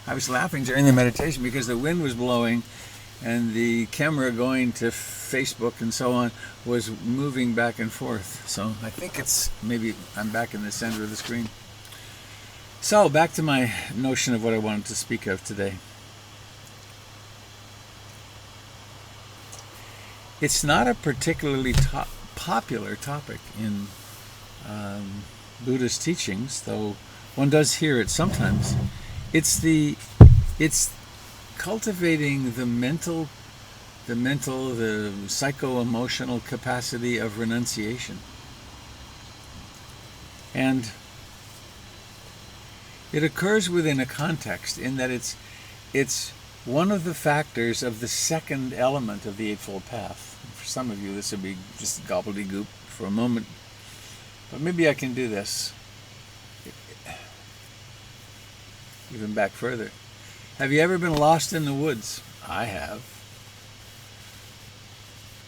I was laughing during the meditation because the wind was blowing and the camera going to Facebook and so on was moving back and forth. So I think it's maybe I'm back in the center of the screen. So back to my notion of what I wanted to speak of today. It's not a particularly popular topic in Buddhist teachings, though one does hear it sometimes. It's cultivating the psycho-emotional capacity of renunciation. And it occurs within a context in that it's one of the factors of the second element of the Eightfold Path. For some of you, this would be just gobbledygook for a moment, but maybe I can do this. Even back further. Have you ever been lost in the woods? I have.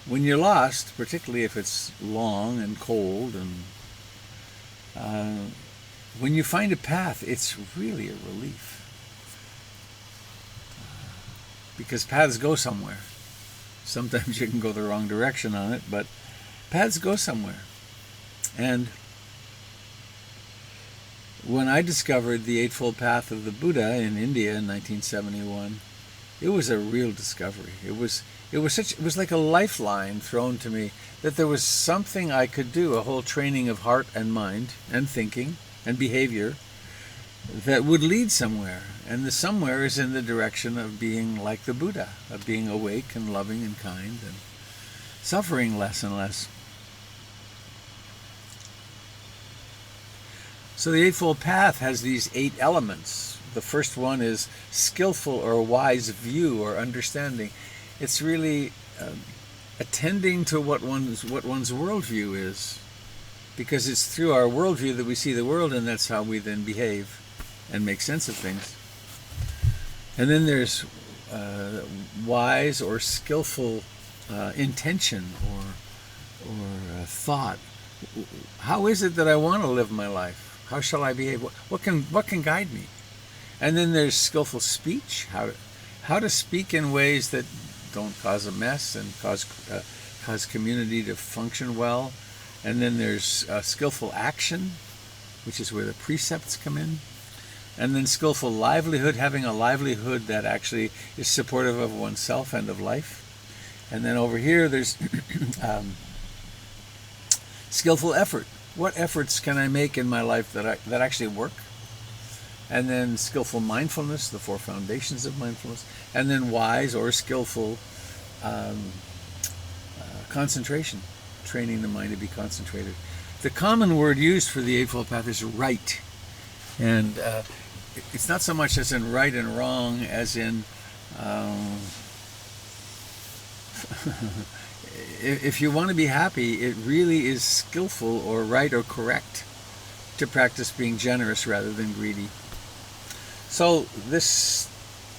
When you're lost, particularly if it's long and cold, and when you find a path, it's really a relief. Because paths go somewhere. Sometimes you can go the wrong direction on it, but paths go somewhere. And when I discovered the Eightfold Path of the Buddha in India in 1971, it was a real discovery. It was like a lifeline thrown to me that there was something I could do, a whole training of heart and mind and thinking and behavior that would lead somewhere. And the somewhere is in the direction of being like the Buddha, of being awake and loving and kind and suffering less and less. So the Eightfold Path has these 8 elements. The first one is skillful or wise view or understanding. It's really attending to what one's worldview is, because it's through our worldview that we see the world, and that's how we then behave and make sense of things. And then there's wise or skillful intention or thought. How is it that I want to live my life? How shall I behave? What can guide me? And then there's skillful speech. How to speak in ways that don't cause a mess and cause community to function well. And then there's skillful action, which is where the precepts come in. And then skillful livelihood, having a livelihood that actually is supportive of oneself and of life. And then over here there's skillful effort. What efforts can I make in my life that actually work? And then skillful mindfulness, the 4 foundations of mindfulness. And then wise or skillful concentration, training the mind to be concentrated. The common word used for the Eightfold Path is right. And it's not so much as in right and wrong as in if you want to be happy, it really is skillful or right or correct to practice being generous rather than greedy. So this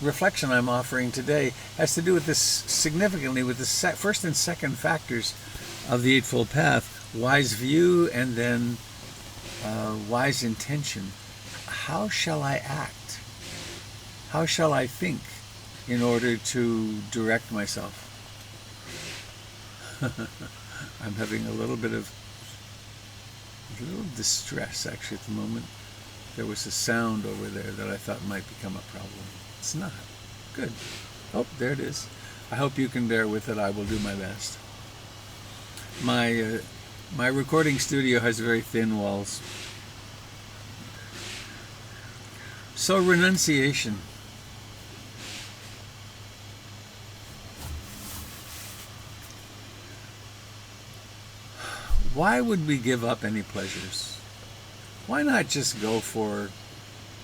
reflection I'm offering today has to do with this significantly with the first and second factors of the Eightfold Path: wise view and then wise intention. How shall I act? How shall I think in order to direct myself? I'm having a little distress actually at the moment. There was a sound over there that I thought might become a problem. It's not. Good. Oh, there it is. I hope you can bear with it. I will do my best. My recording studio has very thin walls. So renunciation. Why would we give up any pleasures? Why not just go for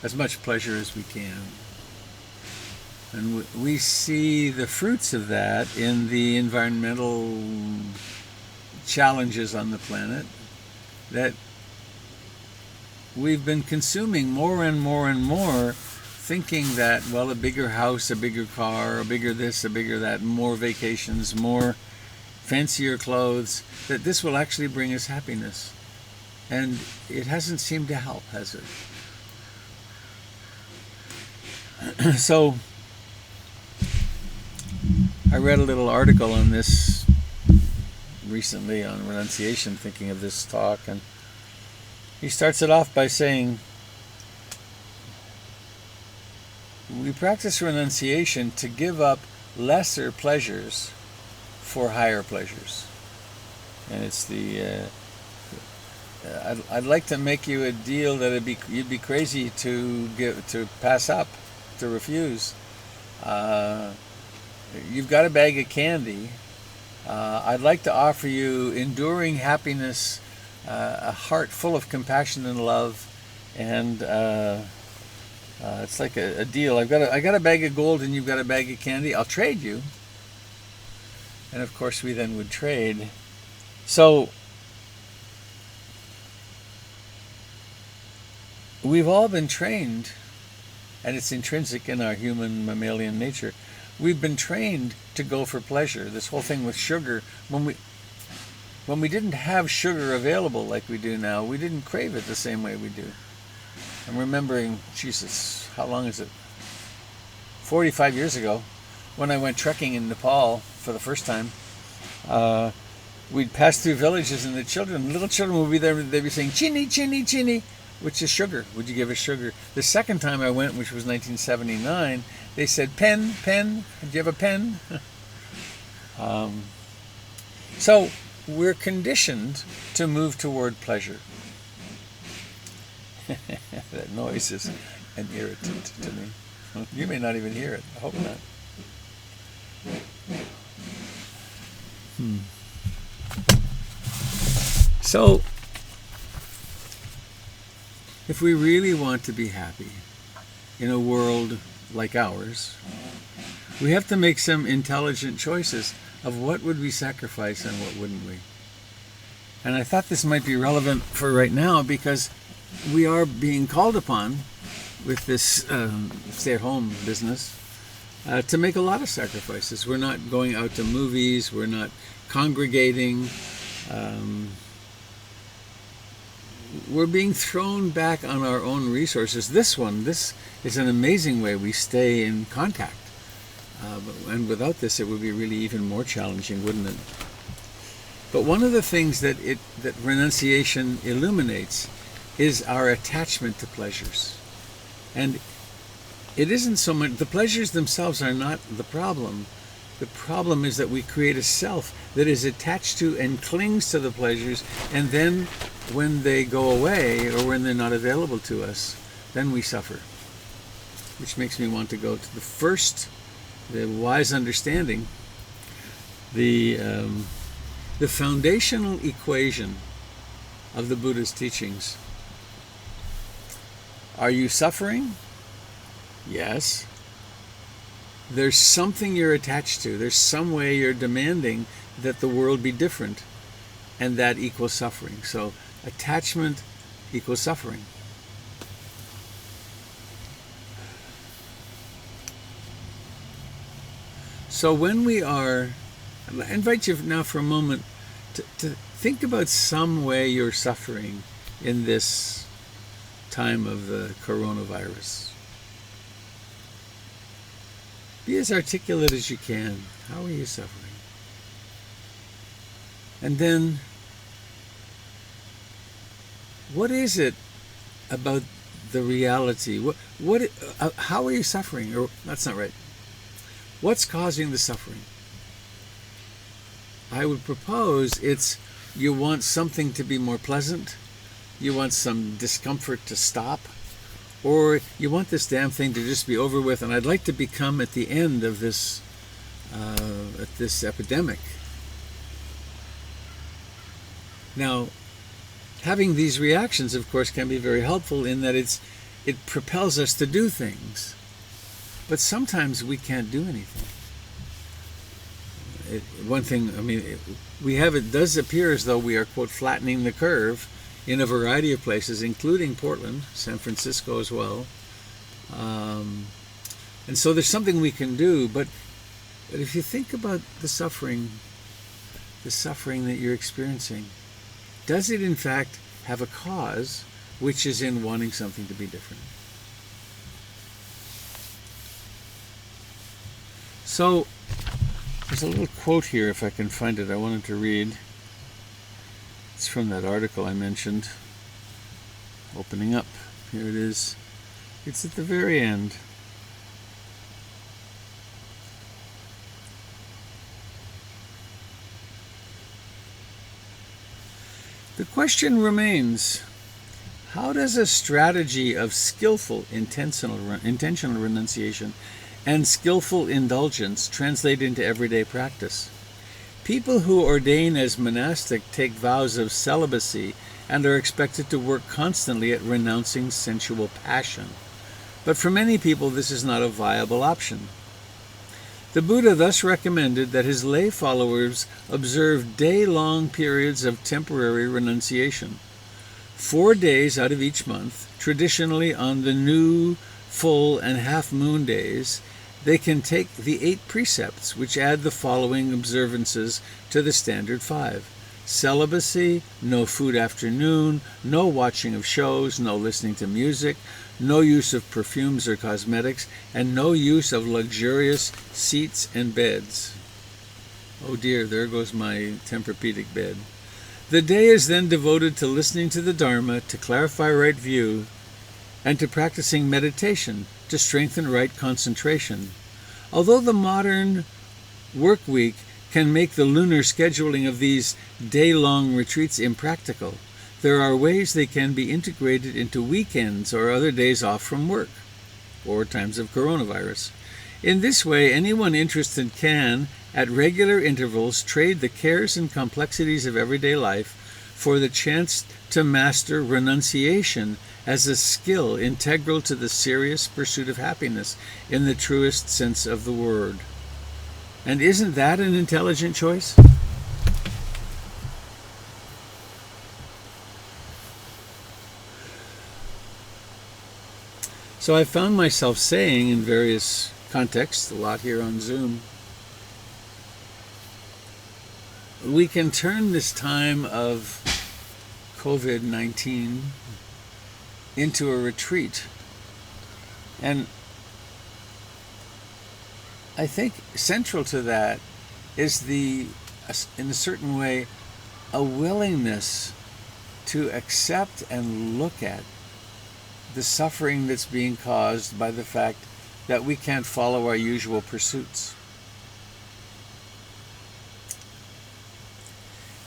as much pleasure as we can? And we see the fruits of that in the environmental challenges on the planet, that we've been consuming more and more and more, thinking that, well, a bigger house, a bigger car, a bigger this, a bigger that, more vacations, more fancier clothes, that this will actually bring us happiness. And it hasn't seemed to help, has it? So I read a little article on this recently on renunciation, thinking of this talk, and he starts it off by saying, we practice renunciation to give up lesser pleasures for higher pleasures. And it's the I'd like to make you a deal that you'd be crazy to pass up, to refuse. You've got a bag of candy. I'd like to offer you enduring happiness, a heart full of compassion and love, and it's like a deal. I got a bag of gold and you've got a bag of candy. I'll trade you. And of course we then would trade. So we've all been trained, and it's intrinsic in our human mammalian nature. We've been trained to go for pleasure. This whole thing with sugar, when we didn't have sugar available like we do now, we didn't crave it the same way we do. I'm remembering, Jesus, how long is it? 45 years ago, when I went trekking in Nepal for the first time. We'd pass through villages, and little children would be there. They'd be saying, "Chini, chini, chini," which is sugar. Would you give us sugar? The second time I went, which was 1979, they said, "Pen, pen. Do you have a pen?" So we're conditioned to move toward pleasure. That noise is an irritant to me. You may not even hear it. I hope not. So, if we really want to be happy in a world like ours, we have to make some intelligent choices of what would we sacrifice and what wouldn't we. And I thought this might be relevant for right now, because we are being called upon with this stay-at-home business to make a lot of sacrifices. We're not going out to movies. We're not congregating. We're being thrown back on our own resources. This is an amazing way we stay in contact. And without this, it would be really even more challenging, wouldn't it? But one of the things that renunciation illuminates is our attachment to pleasures. And it isn't so much, the pleasures themselves are not the problem. The problem is that we create a self that is attached to and clings to the pleasures, and then when they go away or when they're not available to us, then we suffer. Which makes me want to go to the wise understanding, the foundational equation of the Buddha's teachings. Are you suffering? Yes. There's something you're attached to. There's some way you're demanding that the world be different, and that equals suffering. So attachment equals suffering. So when we are, I invite you now for a moment to think about some way you're suffering in this time of the coronavirus. Be as articulate as you can. How are you suffering? And then, what is it about the reality? How are you suffering? Or that's not right. What's causing the suffering? I would propose it's you want something to be more pleasant, you want some discomfort to stop, or you want this damn thing to just be over with, and I'd like to become at the end of this epidemic. Now, having these reactions, of course, can be very helpful in that it propels us to do things. But sometimes we can't do anything. One thing, I mean, it does appear as though we are, quote, flattening the curve in a variety of places, including Portland, San Francisco as well. And so there's something we can do, but if you think about the suffering that you're experiencing, does it in fact have a cause, which is in wanting something to be different? So there's a little quote here, if I can find it, I wanted to read. It's from that article I mentioned. Opening up. Here it is. It's at the very end. The question remains, how does a strategy of skillful intentional renunciation and skillful indulgence translate into everyday practice? People who ordain as monastic take vows of celibacy and are expected to work constantly at renouncing sensual passion. But for many people, this is not a viable option. The Buddha thus recommended that his lay followers observe day-long periods of temporary renunciation. 4 days out of each month, traditionally on the new, full, and half-moon days, they can take the 8 precepts, which add the following observances to the standard 5. Celibacy, no food after noon, no watching of shows, no listening to music, no use of perfumes or cosmetics, and no use of luxurious seats and beds. Oh dear, there goes my Tempur-Pedic bed. The day is then devoted to listening to the Dharma, to clarify right view, and to practicing meditation, to strengthen right concentration. Although the modern work week can make the lunar scheduling of these day-long retreats impractical, there are ways they can be integrated into weekends or other days off from work, or times of coronavirus. In this way, anyone interested can, at regular intervals, trade the cares and complexities of everyday life for the chance to master renunciation as a skill integral to the serious pursuit of happiness in the truest sense of the word. And isn't that an intelligent choice? So I found myself saying in various contexts, a lot here on Zoom, we can turn this time of COVID-19 into a retreat. And I think central to that is in a certain way, a willingness to accept and look at the suffering that's being caused by the fact that we can't follow our usual pursuits.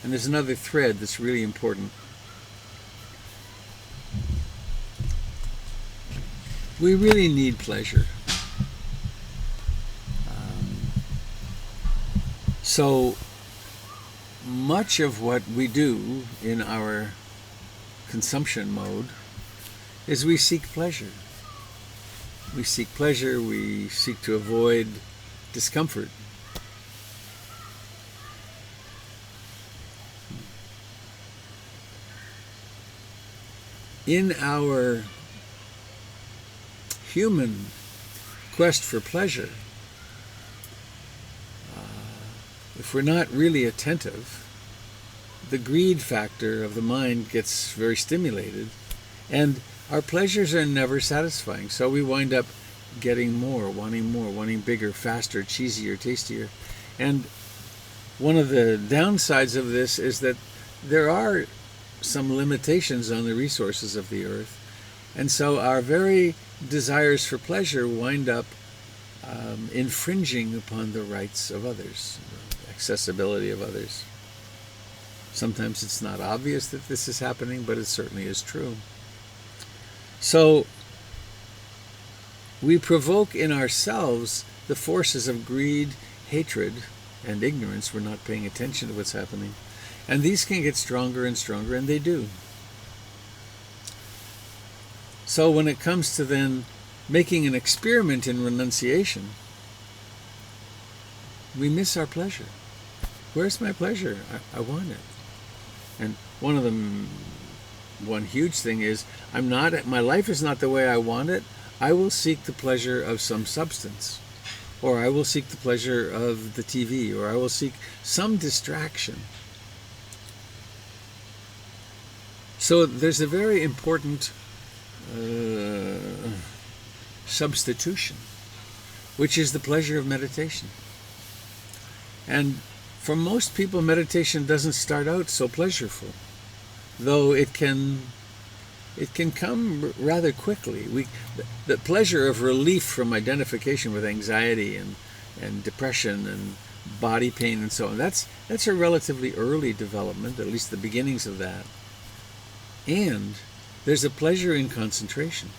And there's another thread that's really important. We really need pleasure. So much of what we do in our consumption mode is we seek pleasure. We seek pleasure, we seek to avoid discomfort. In our human quest for pleasure, if we're not really attentive, the greed factor of the mind gets very stimulated, and our pleasures are never satisfying. So we wind up getting more, wanting bigger, faster, cheesier, tastier. And one of the downsides of this is that there are some limitations on the resources of the earth. And so our very desires for pleasure wind up infringing upon the rights of others, the accessibility of others. Sometimes it's not obvious that this is happening, but it certainly is true. So we provoke in ourselves the forces of greed, hatred, and ignorance. We're not paying attention to what's happening. And these can get stronger and stronger, and they do. So when it comes to then making an experiment in renunciation, we miss our pleasure. Where's my pleasure? I want it. And one huge thing is, my life is not the way I want it. I will seek the pleasure of some substance, or I will seek the pleasure of the TV, or I will seek some distraction. So there's a very important substitution, which is the pleasure of meditation. And for most people, meditation doesn't start out so pleasureful, though it can come rather quickly. The pleasure of relief from identification with anxiety and depression and body pain and so on, that's a relatively early development, at least the beginnings of that. And there's a pleasure in concentration,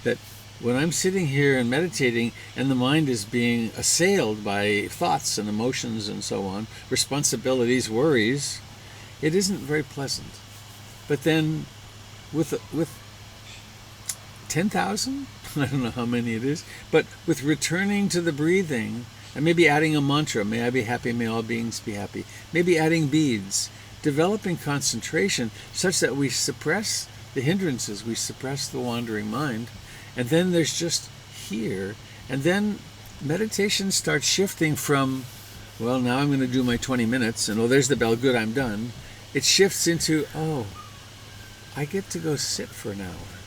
that when I'm sitting here and meditating and the mind is being assailed by thoughts and emotions and so on, responsibilities, worries, it isn't very pleasant. But then with 10,000, I don't know how many it is, but with returning to the breathing and maybe adding a mantra, may I be happy, may all beings be happy, maybe adding beads, developing concentration such that we suppress the hindrances, we suppress the wandering mind, and then there's just here, and then meditation starts shifting from, well, now I'm going to do my 20 minutes, and oh, there's the bell, good, I'm done. It shifts into, oh, I get to go sit for an hour,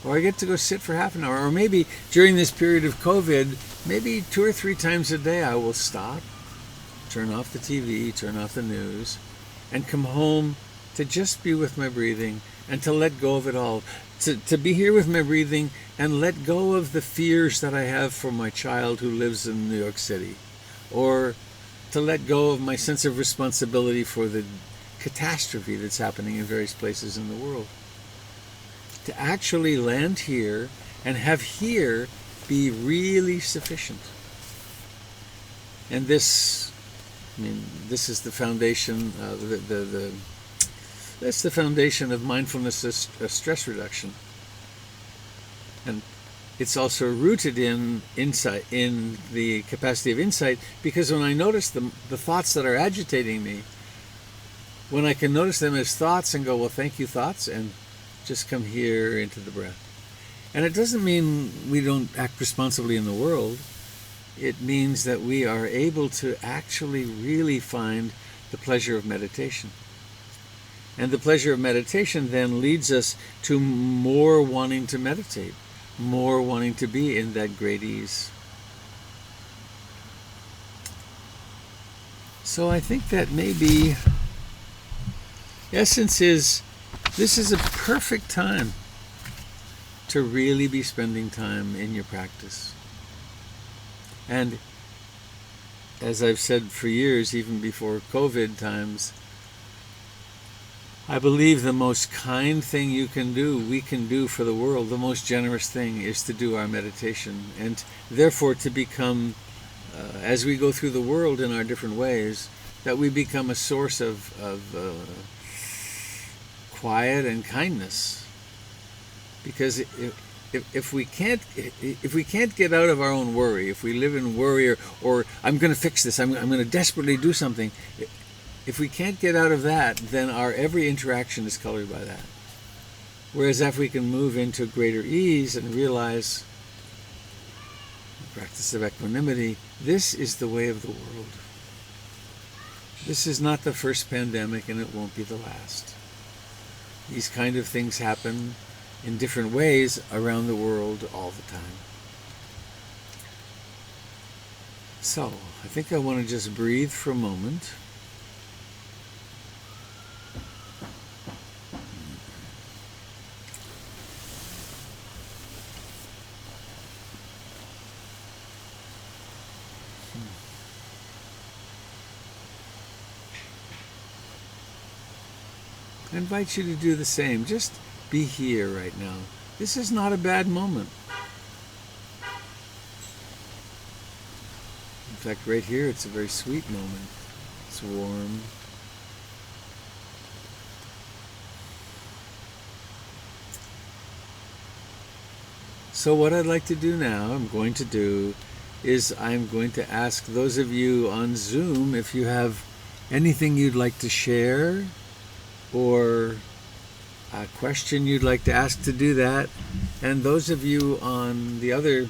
or I get to go sit for half an hour, or maybe during this period of COVID, maybe 2 or 3 times a day I will stop, turn off the TV, turn off the news, and come home to just be with my breathing and to let go of it all. To be here with my breathing and let go of the fears that I have for my child who lives in New York City, or to let go of my sense of responsibility for the catastrophe that's happening in various places in the world. To actually land here and have here be really sufficient. And this is the foundation, that's the foundation of mindfulness stress reduction. And it's also rooted in insight, in the capacity of insight, because when I notice the thoughts that are agitating me, when I can notice them as thoughts and go, well, thank you, thoughts, and just come here into the breath. And it doesn't mean we don't act responsibly in the world. It means that we are able to actually really find the pleasure of meditation. And the pleasure of meditation then leads us to more wanting to meditate, more wanting to be in that great ease. So I think that maybe essence is, this is a perfect time to really be spending time in your practice. And as I've said for years, even before COVID times, I believe the most kind thing you can do, we can do for the world, the most generous thing is to do our meditation, and therefore to become, as we go through the world in our different ways, that we become a source of quiet and kindness. Because if we can't get out of our own worry, if we live in worry, or I'm going to fix this, I'm going to desperately do something, if we can't get out of that, then our every interaction is colored by that. Whereas if we can move into greater ease and realize the practice of equanimity, this is the way of the world. This is not the first pandemic, and it won't be the last. These kind of things happen in different ways around the world all the time. So, I think I want to just breathe for a moment. I invite you to do the same. Just be here right now. This is not a bad moment. In fact, right here, it's a very sweet moment. It's warm. So what I'd like to do now, I'm going to ask those of you on Zoom if you have anything you'd like to share or a question you'd like to ask to do that. And those of you on the other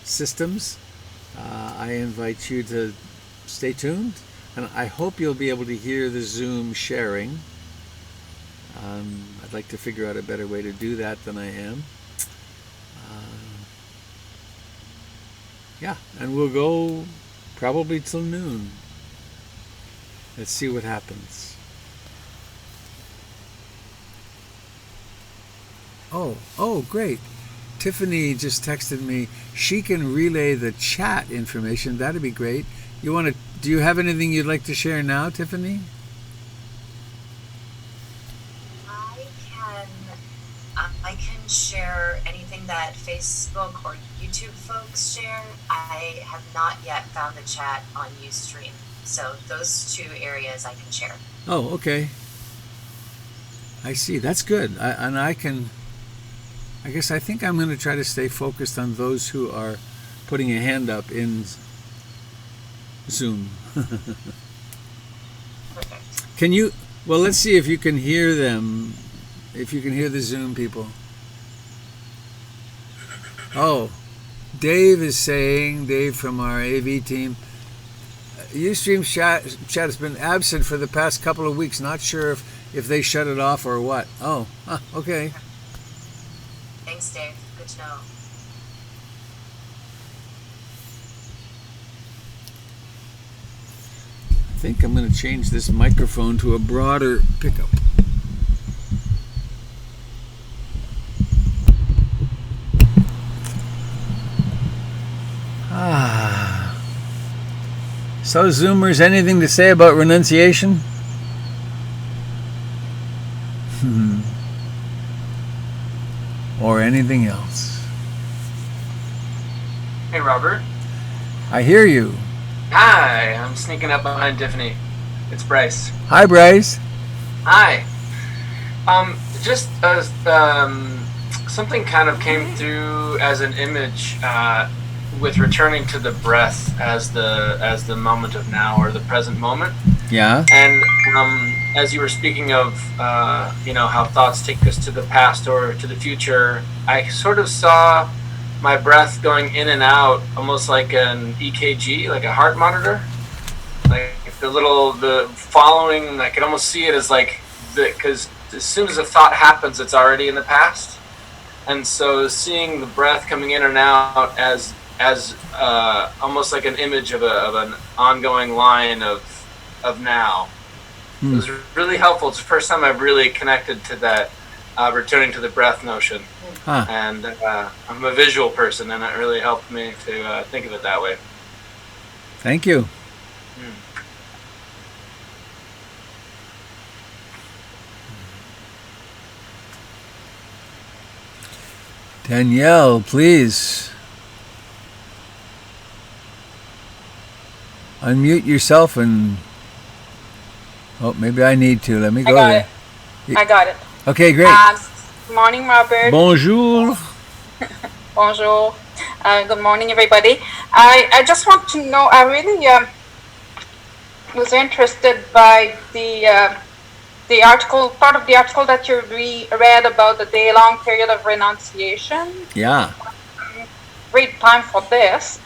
systems, I invite you to stay tuned. And I hope you'll be able to hear the Zoom sharing. I'd like to figure out a better way to do that than I am. Yeah, and we'll go probably till noon. Let's see what happens. Oh, great. Tiffany just texted me. She can relay the chat information. That'd be great. Do you have anything you'd like to share now, Tiffany? I can share anything that Facebook or YouTube folks share. I have not yet found the chat on Ustream. So those two areas I can share. Oh, okay. I see. That's good. I think I'm going to try to stay focused on those who are putting a hand up in Zoom. Perfect. Well, let's see if you can hear them. If you can hear the Zoom people. Oh, Dave from our AV team, Ustream chat has been absent for the past couple of weeks. Not sure if they shut it off or what. Oh, okay. Thanks, Dave. Good to know. I think I'm going to change this microphone to a broader pickup. So, Zoomers, anything to say about renunciation? Or anything else? Hey, Robert. I hear you. Hi, I'm sneaking up behind Tiffany. It's Bryce. Hi, Bryce. Hi. Just something kind of came through as an image with returning to the breath as the moment of now, or the present moment. Yeah. And as you were speaking of how thoughts take us to the past or to the future, I sort of saw my breath going in and out, almost like an EKG, like a heart monitor. Like the following, I could almost see it as because as soon as a thought happens, it's already in the past. And so seeing the breath coming in and out as almost like an image of an ongoing line of now. It was really helpful. It's the first time I've really connected to that returning to the breath notion. Huh. And I'm a visual person, and it really helped me to think of it that way. Thank you. Danielle, please unmute yourself and maybe I need to. Let me go there. I got it. Okay, great. Good morning, Robert. Bonjour. Bonjour. Good morning, everybody. I just want to know, I really was interested by the article, part of the article that you read about the day-long period of renunciation. Yeah. Great time for this.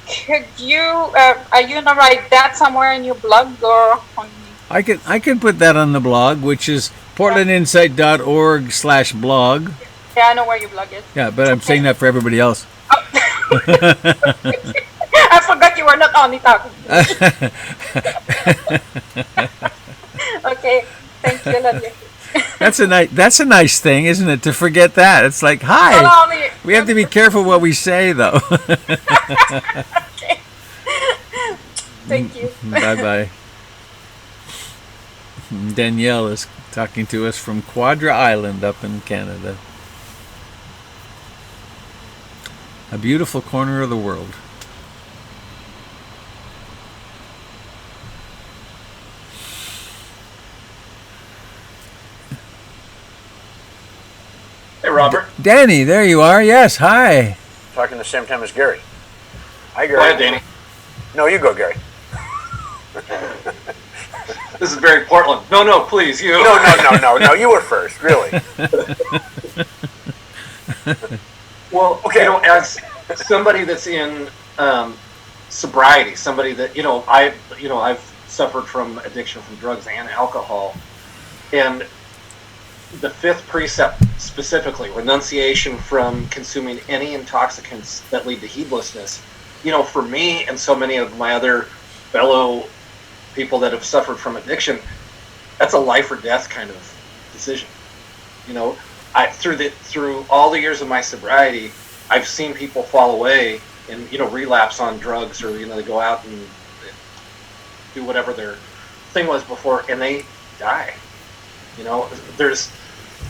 Could you, are you gonna write that somewhere in your blog or on? I can put that on the blog, which is portlandinsight.org/blog. Yeah, I know where your blog is. Yeah, but I'm saying that for everybody else. Oh. I forgot you were not only talking. Okay, thank you, love you. That's a nice thing, isn't it? To forget that. It's like, hi. We have to be careful what we say, though. Okay. Thank you. Bye-bye. Danielle is talking to us from Quadra Island up in Canada. A beautiful corner of the world. Hey, Robert. Danny, there you are. Yes, hi. Talking the same time as Gary. Hi, Gary. Go ahead, Danny. No, you go, Gary. This is very Portland. No, please, you. No. You were first, really. Well, okay. As somebody that's in sobriety, somebody that I've suffered from addiction from drugs and alcohol, and the fifth precept specifically, renunciation from consuming any intoxicants that lead to heedlessness. For me and so many of my other fellow people that have suffered from addiction, that's a life or death kind of decision. Through all the years of my sobriety, I've seen people fall away and relapse on drugs, or they go out and do whatever their thing was before, and they die. There's,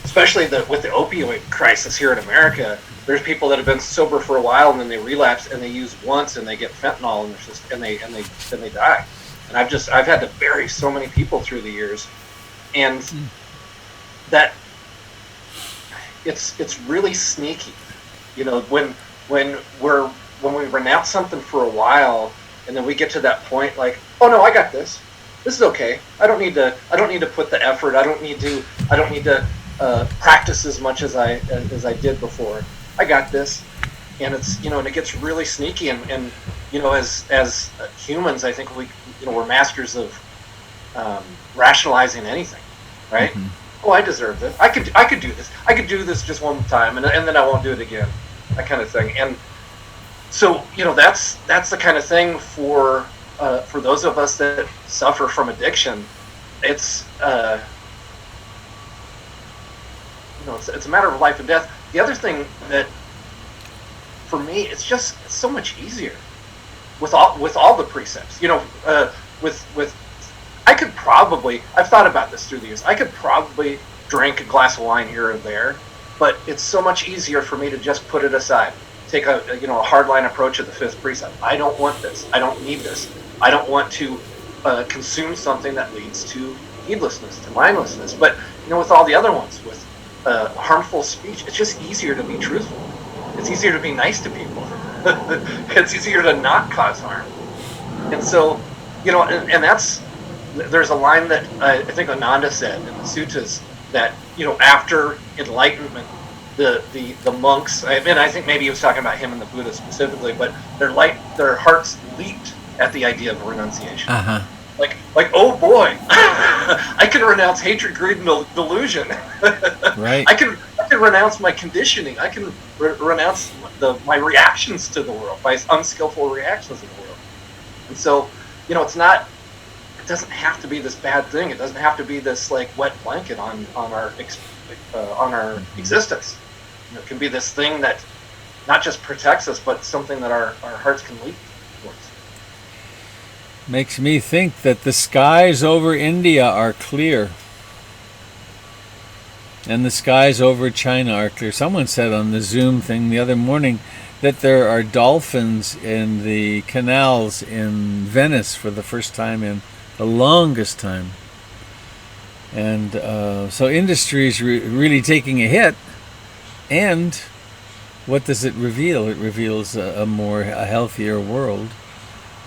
especially with the opioid crisis here in America, there's people that have been sober for a while and then they relapse and they use once and they get fentanyl and they die. And I've had to bury so many people through the years, and that it's really sneaky. When we renounce something for a while and then we get to that point like, oh no, I got this. This is okay. I don't need to put the effort. I don't need to practice as much as I did before. I got this. And it's and it gets really sneaky, and as humans, I think we're masters of rationalizing anything, right? Mm-hmm. Oh, I deserve this. I could do this. I could do this just one time, and then I won't do it again. That kind of thing. And so that's the kind of thing for those of us that suffer from addiction. It's it's a matter of life and death. The other thing that for me, it's so much easier with all the precepts. I could probably, I've thought about this through the years, I could probably drink a glass of wine here or there, but it's so much easier for me to just put it aside. Take a hardline approach of the fifth precept. I don't want this. I don't need this. I don't want to consume something that leads to heedlessness, to mindlessness. But with all the other ones, with harmful speech, it's just easier to be truthful. It's easier to be nice to people. It's easier to not cause harm. And so, and there's a line that I think Ananda said in the suttas that, after enlightenment, the monks, I think maybe he was talking about him and the Buddha specifically, but their hearts leaped at the idea of renunciation. Uh-huh. Like, oh boy, I can renounce hatred, greed, and delusion. Right. I can renounce my conditioning. I can renounce my reactions to the world, my unskillful reactions to the world. And so, it doesn't have to be this bad thing. It doesn't have to be this wet blanket on our existence. It can be this thing that not just protects us, but something that our hearts can leap towards. Makes me think that the skies over India are clear. And the skies over China are clear. Someone said on the Zoom thing the other morning that there are dolphins in the canals in Venice for the first time in the longest time. And so industry is really taking a hit. And what does it reveal? It reveals a healthier world.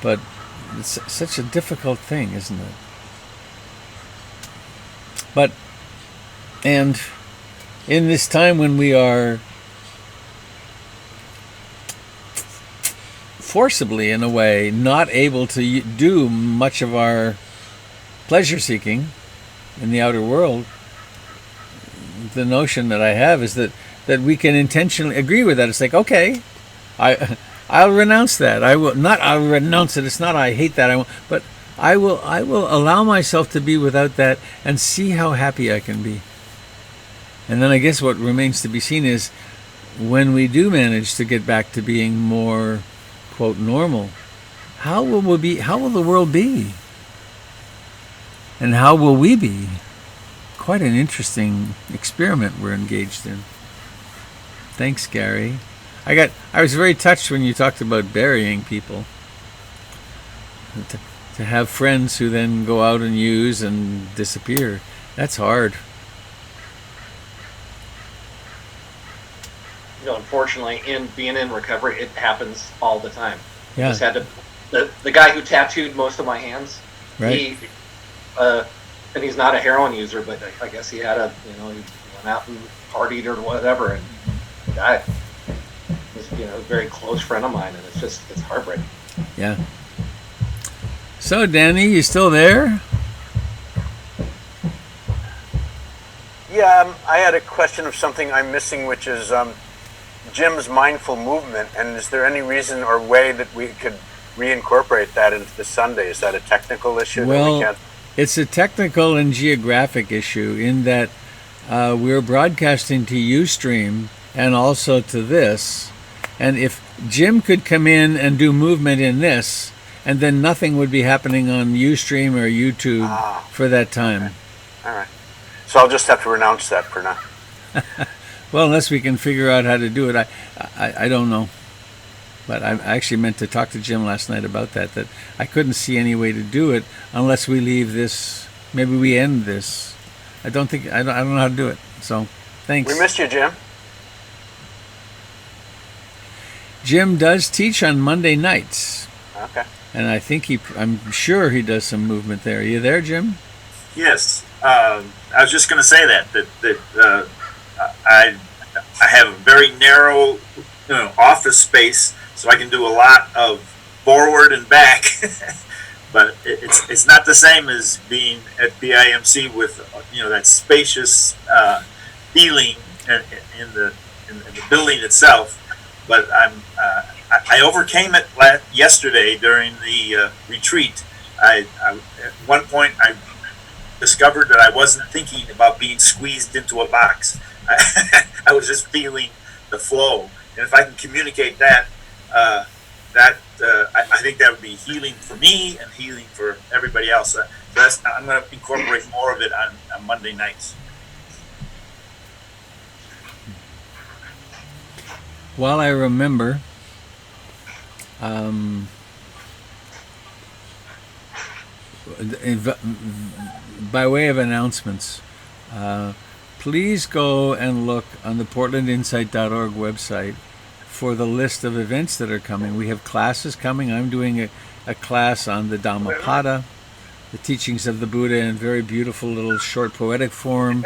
But it's such a difficult thing, isn't it? And in this time when we are forcibly, in a way, not able to do much of our pleasure seeking in the outer world, the notion that I have is that we can intentionally agree with that. It's like, okay, I'll renounce that. I'll renounce it. It's not I hate that. But I will allow myself to be without that and see how happy I can be. And then I guess what remains to be seen is when we do manage to get back to being more, quote, normal, how will the world be? And how will we be? Quite an interesting experiment we're engaged in. Thanks, Gary. I was very touched when you talked about burying people. To have friends who then go out and use and disappear. That's hard. unfortunately, in being in recovery, it happens all the time. Yeah. Just had to. The guy who tattooed most of my hands, Right. he, and he's not a heroin user, but I guess he had he went out and partied or whatever, and died. He's a very close friend of mine, and it's heartbreaking. Yeah. So, Danny, you still there? Yeah, I had a question of something I'm missing, which is Jim's mindful movement. And is there any reason or way that we could reincorporate that into the Sunday? Is that a technical issue that we Well, can't? it's a technical and geographic issue in that we're broadcasting to Ustream and also to this. And if Jim could come in and do movement in this, and then nothing would be happening on Ustream or YouTube for that time. All right. So I'll just have to renounce that for now. Well, unless we can figure out how to do it, I don't know. But I actually meant to talk to Jim last night about that I couldn't see any way to do it unless we leave this, maybe we end this. I don't know how to do it. So, thanks. We missed you, Jim. Jim does teach on Monday nights. Okay. And I think I'm sure he does some movement there. Are you there, Jim? Yes, I was just going to say that I have a very narrow, office space, so I can do a lot of forward and back. But it's not the same as being at PIMC with that spacious feeling in the building itself. But I overcame it yesterday during the retreat. At one point I discovered that I wasn't thinking about being squeezed into a box. I was just feeling the flow, and if I can communicate that, I think that would be healing for me and healing for everybody else. I'm going to incorporate more of it on Monday nights. While I remember, by way of announcements, please go and look on the portlandinsight.org website for the list of events that are coming. We have classes coming. I'm doing a class on the Dhammapada, the teachings of the Buddha in very beautiful little short poetic form.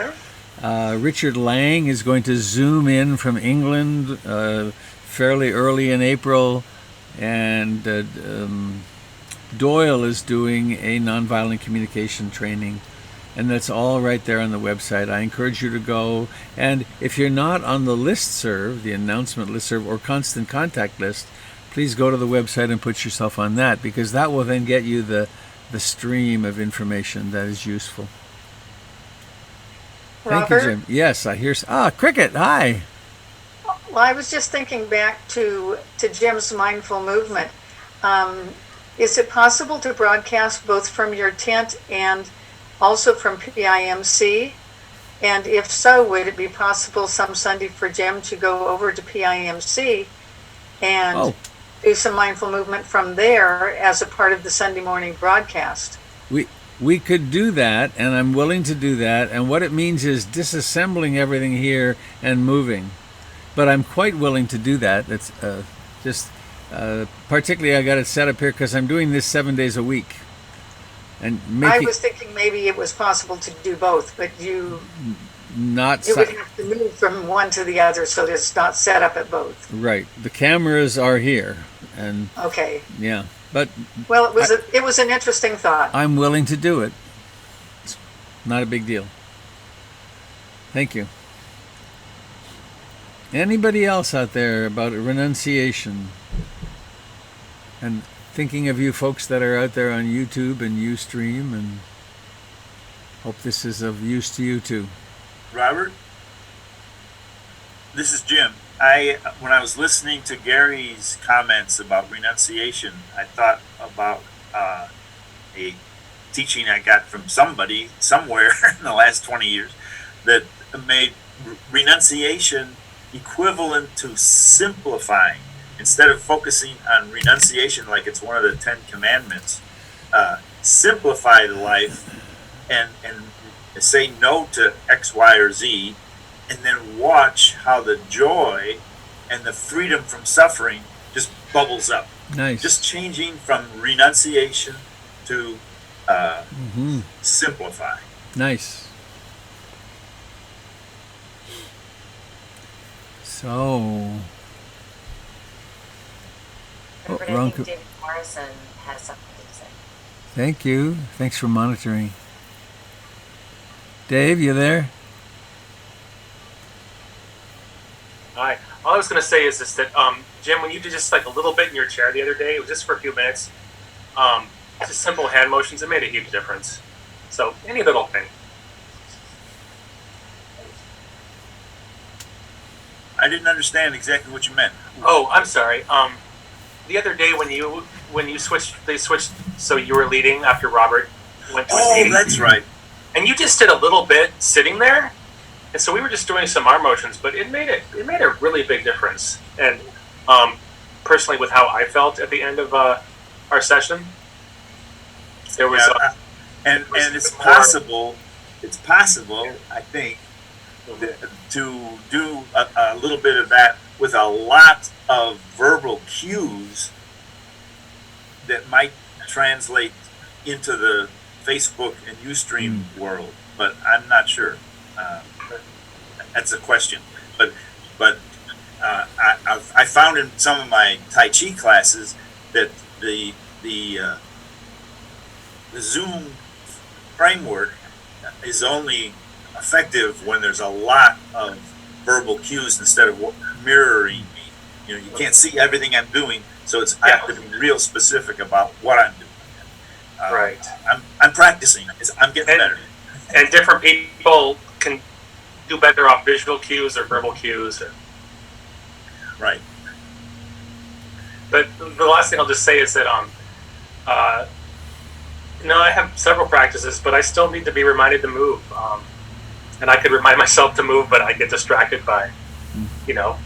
Richard Lang is going to zoom in from England fairly early in April, and Doyle is doing a nonviolent communication training, and that's all right there on the website. I encourage you to go, and if you're not on the listserv, the announcement listserv or constant contact list, please go to the website and put yourself on that, because that will then get you the stream of information that is useful. Thank Robert? you, Jim. Yes, I hear. Cricket, hi. Well, I was just thinking back to Jim's mindful movement. Is it possible to broadcast both from your tent and also from PIMC? And if so, would it be possible some Sunday for Jim to go over to PIMC and do some mindful movement from there as a part of the Sunday morning broadcast? We could do that, and I'm willing to do that. And what it means is disassembling everything here and moving. But I'm quite willing to do that. It's particularly I got it set up here because I'm doing this 7 days a week. And I was thinking maybe it was possible to do both, but you would have to move from one to the other, so it's not set up at both. Right. The cameras are here, and okay. Yeah, but well, it was an interesting thought. I'm willing to do it. It's not a big deal. Thank you. Anybody else out there about renunciation? And thinking of you folks that are out there on YouTube and Ustream, and hope this is of use to you too. Robert, this is Jim. When I was listening to Gary's comments about renunciation, I thought about a teaching I got from somebody somewhere in the last 20 years that made renunciation equivalent to simplifying. Instead of focusing on renunciation like it's one of the 10 commandments, simplify the life and say no to X, Y, or Z, and then watch how the joy and the freedom from suffering just bubbles up. Nice. Just changing from renunciation to simplify. Nice. So, I wrong. think David Morrison has something to say. Thank you. Thanks for monitoring. Dave, you there? Hi. All I was going to say is just that, Jim, when you did just like a little bit in your chair the other day, it was just for a few minutes. Just simple hand motions, it made a huge difference. So any little thing. I didn't understand exactly what you meant. Oh, I'm sorry. The other day when you switched, they switched, so you were leading after Robert went to his meeting. Oh, that's right. And you just did a little bit sitting there, and so we were just doing some arm motions, but it made a really big difference. And personally, with how I felt at the end of our session, there was and it's possible. It's possible, I think, to do a little bit of that with a lot of verbal cues that might translate into the Facebook and Ustream world, but I'm not sure. That's a question. But I found in some of my Tai Chi classes that the Zoom framework is only effective when there's a lot of verbal cues instead of mirroring me. You know, you can't see everything I'm doing, so I have to be real specific about what I'm doing. Right. I'm practicing. I'm getting better. And different people can do better off visual cues or verbal cues. Right. But the last thing I'll just say is that I have several practices, but I still need to be reminded to move. And I could remind myself to move, but I get distracted by,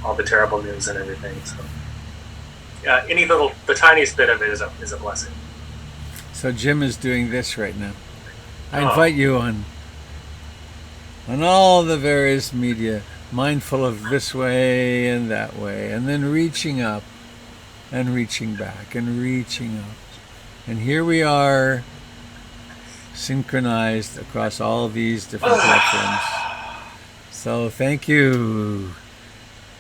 all the terrible news and everything. So, the tiniest bit of it is a blessing. So Jim is doing this right now. I invite you on all the various media, mindful of this way and that way, and then reaching up and reaching back and reaching up. And here we are, synchronized across all these different platforms. So thank you.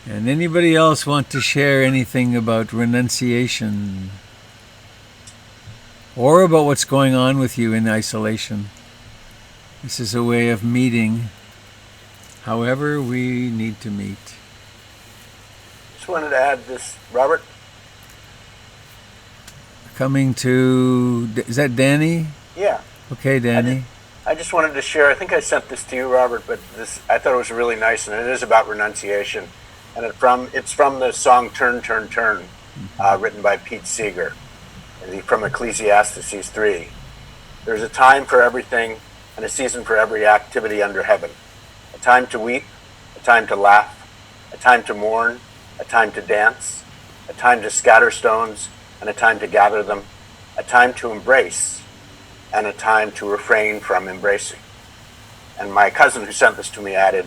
And anybody else want to share anything about renunciation? Or about what's going on with you in isolation? This is a way of meeting however we need to meet. Just wanted to add this, Robert. Coming to, is that Danny? Yeah. Okay, Danny. I just wanted to share, I think I sent this to you, Robert, but I thought it was really nice, and it is about renunciation. And it's from the song Turn, Turn, Turn, written by Pete Seeger, from Ecclesiastes 3. There's a time for everything and a season for every activity under heaven. A time to weep, a time to laugh, a time to mourn, a time to dance, a time to scatter stones, and a time to gather them, a time to embrace, and a time to refrain from embracing. And my cousin who sent this to me added,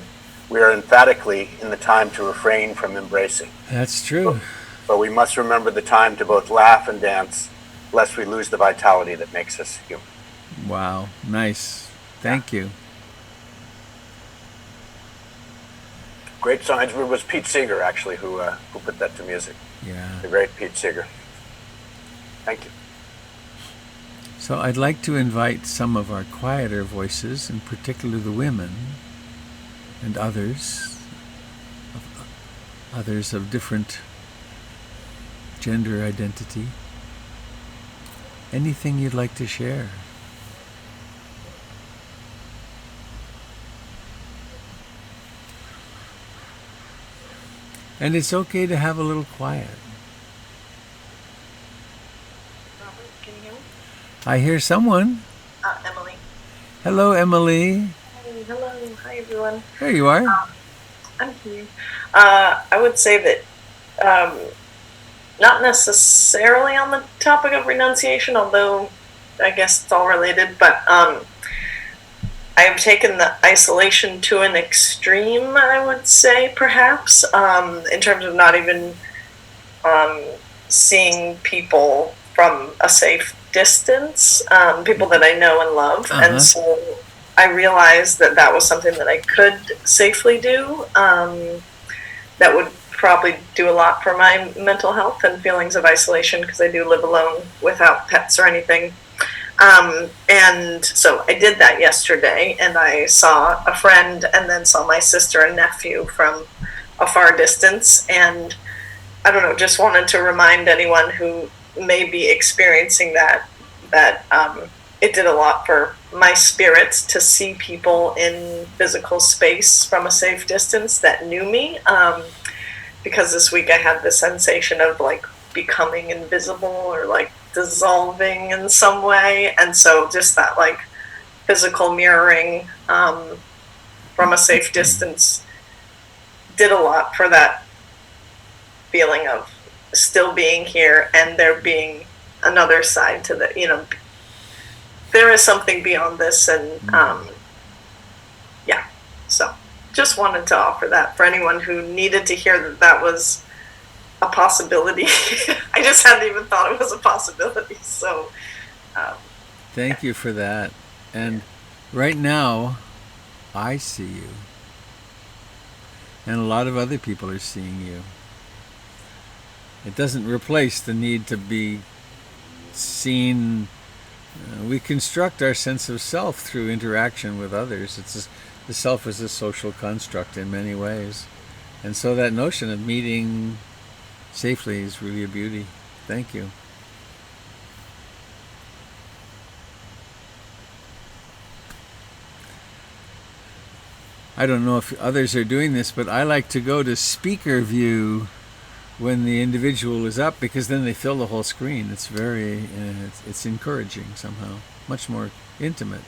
we are emphatically in the time to refrain from embracing. That's true. But we must remember the time to both laugh and dance, lest we lose the vitality that makes us human. Wow, nice. Thank you. Great song. It was Pete Seeger, actually, who put that to music. Yeah. The great Pete Seeger. Thank you. So I'd like to invite some of our quieter voices, in particular the women and others of different gender identity. Anything you'd like to share? And it's okay to have a little quiet. Robert, can you hear me? I hear someone. Emily. Hello, Emily. Hi, hello. Hi, everyone. There you are. I'm here. I would say that not necessarily on the topic of renunciation, although I guess it's all related, but I've taken the isolation to an extreme, I would say, perhaps, in terms of not even seeing people from a safe distance, people that I know and love. And so I realized that that was something that I could safely do, that would probably do a lot for my mental health and feelings of isolation, because I do live alone without pets or anything. And so I did that yesterday, and I saw a friend and then saw my sister and nephew from a far distance. And I don't know, just wanted to remind anyone who may be experiencing that it did a lot for my spirits to see people in physical space from a safe distance that knew me. Because this week I had the sensation of like becoming invisible or like dissolving in some way. And so just that like physical mirroring from a safe distance did a lot for that feeling of still being here and there being another side to the, you know, there is something beyond this. And yeah, so just wanted to offer that for anyone who needed to hear that that was a possibility. I just hadn't even thought it was a possibility. So thank you for that. And right now I see you, and a lot of other people are seeing you. It doesn't replace the need to be seen. We construct our sense of self through interaction with others. The self is a social construct in many ways. And so that notion of meeting safely is really a beauty. Thank you. I don't know if others are doing this, but I like to go to speaker view when the individual is up, because then they fill the whole screen. It's very, it's encouraging somehow, much more intimate.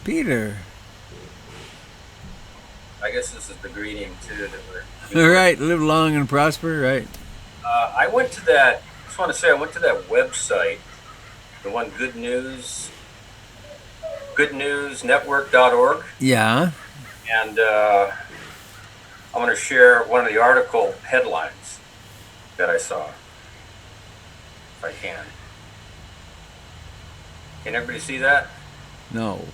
Peter. I guess this is the greeting too that we're. All right, live long and prosper. Right. I went to that. I just want to say I went to that website, the one goodnewsnetwork.org. Yeah. And I'm going to share one of the article headlines that I saw, if I can. Can everybody see that? No.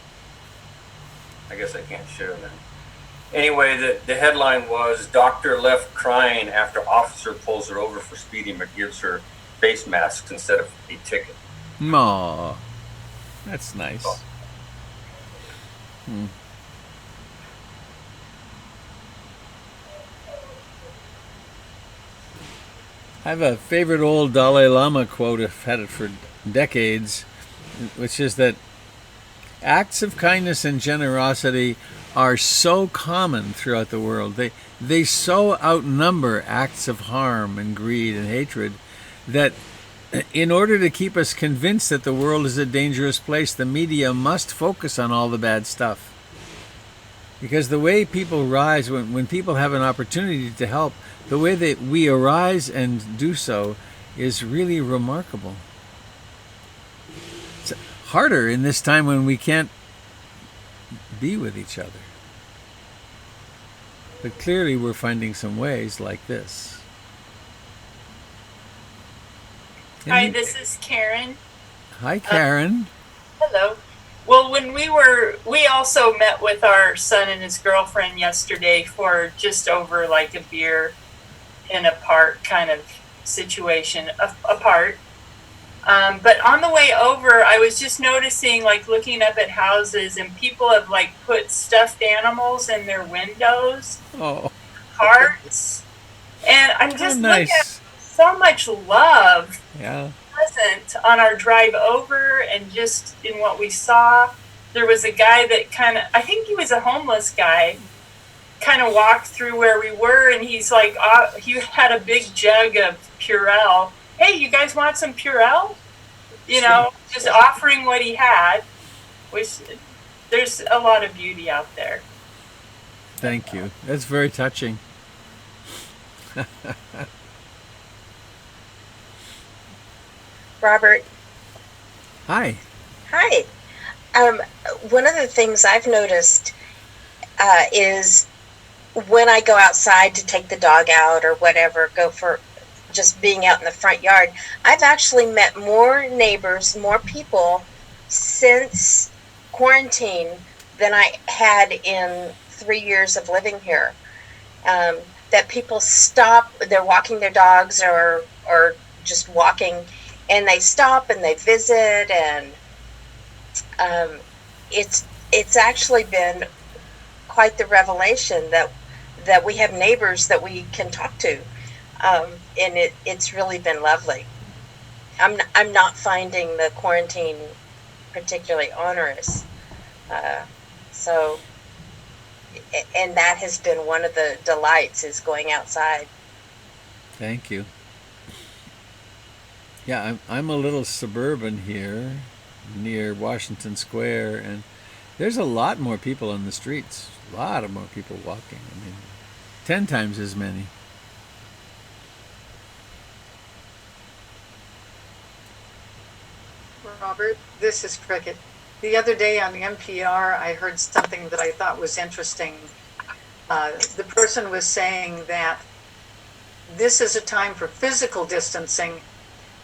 I guess I can't share them. Anyway, the headline was, "Doctor left crying after officer pulls her over for speeding but gives her face masks instead of a ticket." Aw, that's nice. Oh. I have a favorite old Dalai Lama quote. I've had it for decades, which is that acts of kindness and generosity are so common throughout the world. They so outnumber acts of harm and greed and hatred that in order to keep us convinced that the world is a dangerous place, the media must focus on all the bad stuff. Because the way people rise, when people have an opportunity to help, the way that we arise and do so is really remarkable. It's harder in this time when we can't be with each other. But clearly we're finding some ways like this. Hi, this is Karen. Hi, Karen. Hello. Well, when we also met with our son and his girlfriend yesterday for just over like a beer in a park kind of situation apart. But on the way over, I was just noticing, like looking up at houses, and people have like put stuffed animals in their windows, hearts, and I'm just looking at so much love present on our drive over, and just in what we saw. There was a guy that I think he was a homeless guy, kind of walked through where we were, and he's like, he had a big jug of Purell. Hey, you guys want some Purell? You know, just offering what he had. Which there's a lot of beauty out there. Thank you. That's very touching. Robert. Hi. Hi. One of the things I've noticed is when I go outside to take the dog out or whatever, go for just being out in the front yard, I've actually met more neighbors, more people since quarantine than I had in 3 years of living here. That people stop, they're walking their dogs or just walking, and they stop and they visit, and it's actually been quite the revelation that we have neighbors that we can talk to, and it's really been lovely. I'm not finding the quarantine particularly onerous, so, and that has been one of the delights, is going outside. Thank you. Yeah, I'm a little suburban here near Washington Square, and there's a lot more people on the streets. A lot of more people walking. I mean, 10 times as many. Robert, this is Cricket. The other day on the NPR, I heard something that I thought was interesting. The person was saying that this is a time for physical distancing,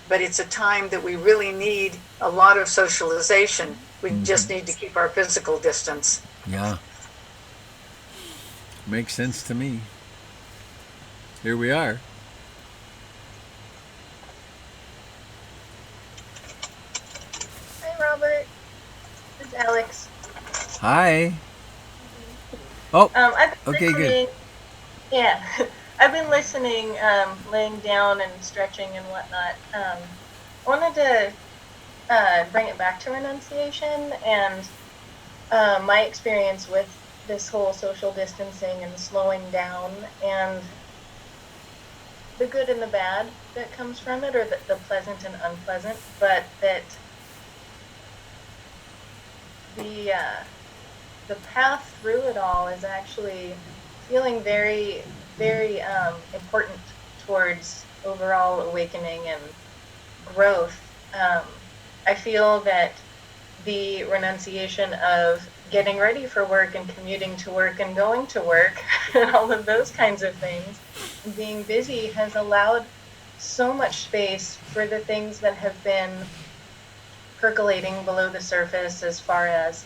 but it's a time that we really need a lot of socialization. We just need to keep our physical distance. Yeah. Makes sense to me. Here we are. Hi, Robert. This is Alex. Hi. Oh, I've been okay, listening. good. Yeah. I've been listening, laying down and stretching and whatnot. I wanted to bring it back to renunciation and my experience with this whole social distancing and slowing down, and the good and the bad that comes from it, or the pleasant and unpleasant, but that the path through it all is actually feeling very, very important towards overall awakening and growth. I feel that the renunciation of getting ready for work and commuting to work and going to work and all of those kinds of things, being busy, has allowed so much space for the things that have been percolating below the surface, as far as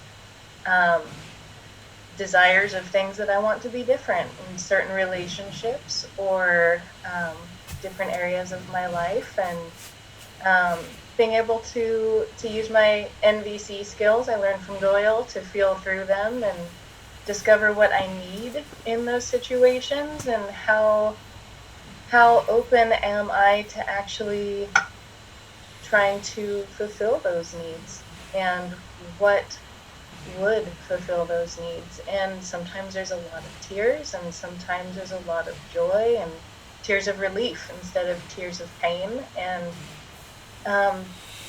desires of things that I want to be different in certain relationships or different areas of my life, and being able to use my NVC skills I learned from Doyle to feel through them and discover what I need in those situations, and how open am I to actually trying to fulfill those needs, and what would fulfill those needs. And sometimes there's a lot of tears, and sometimes there's a lot of joy and tears of relief instead of tears of pain. And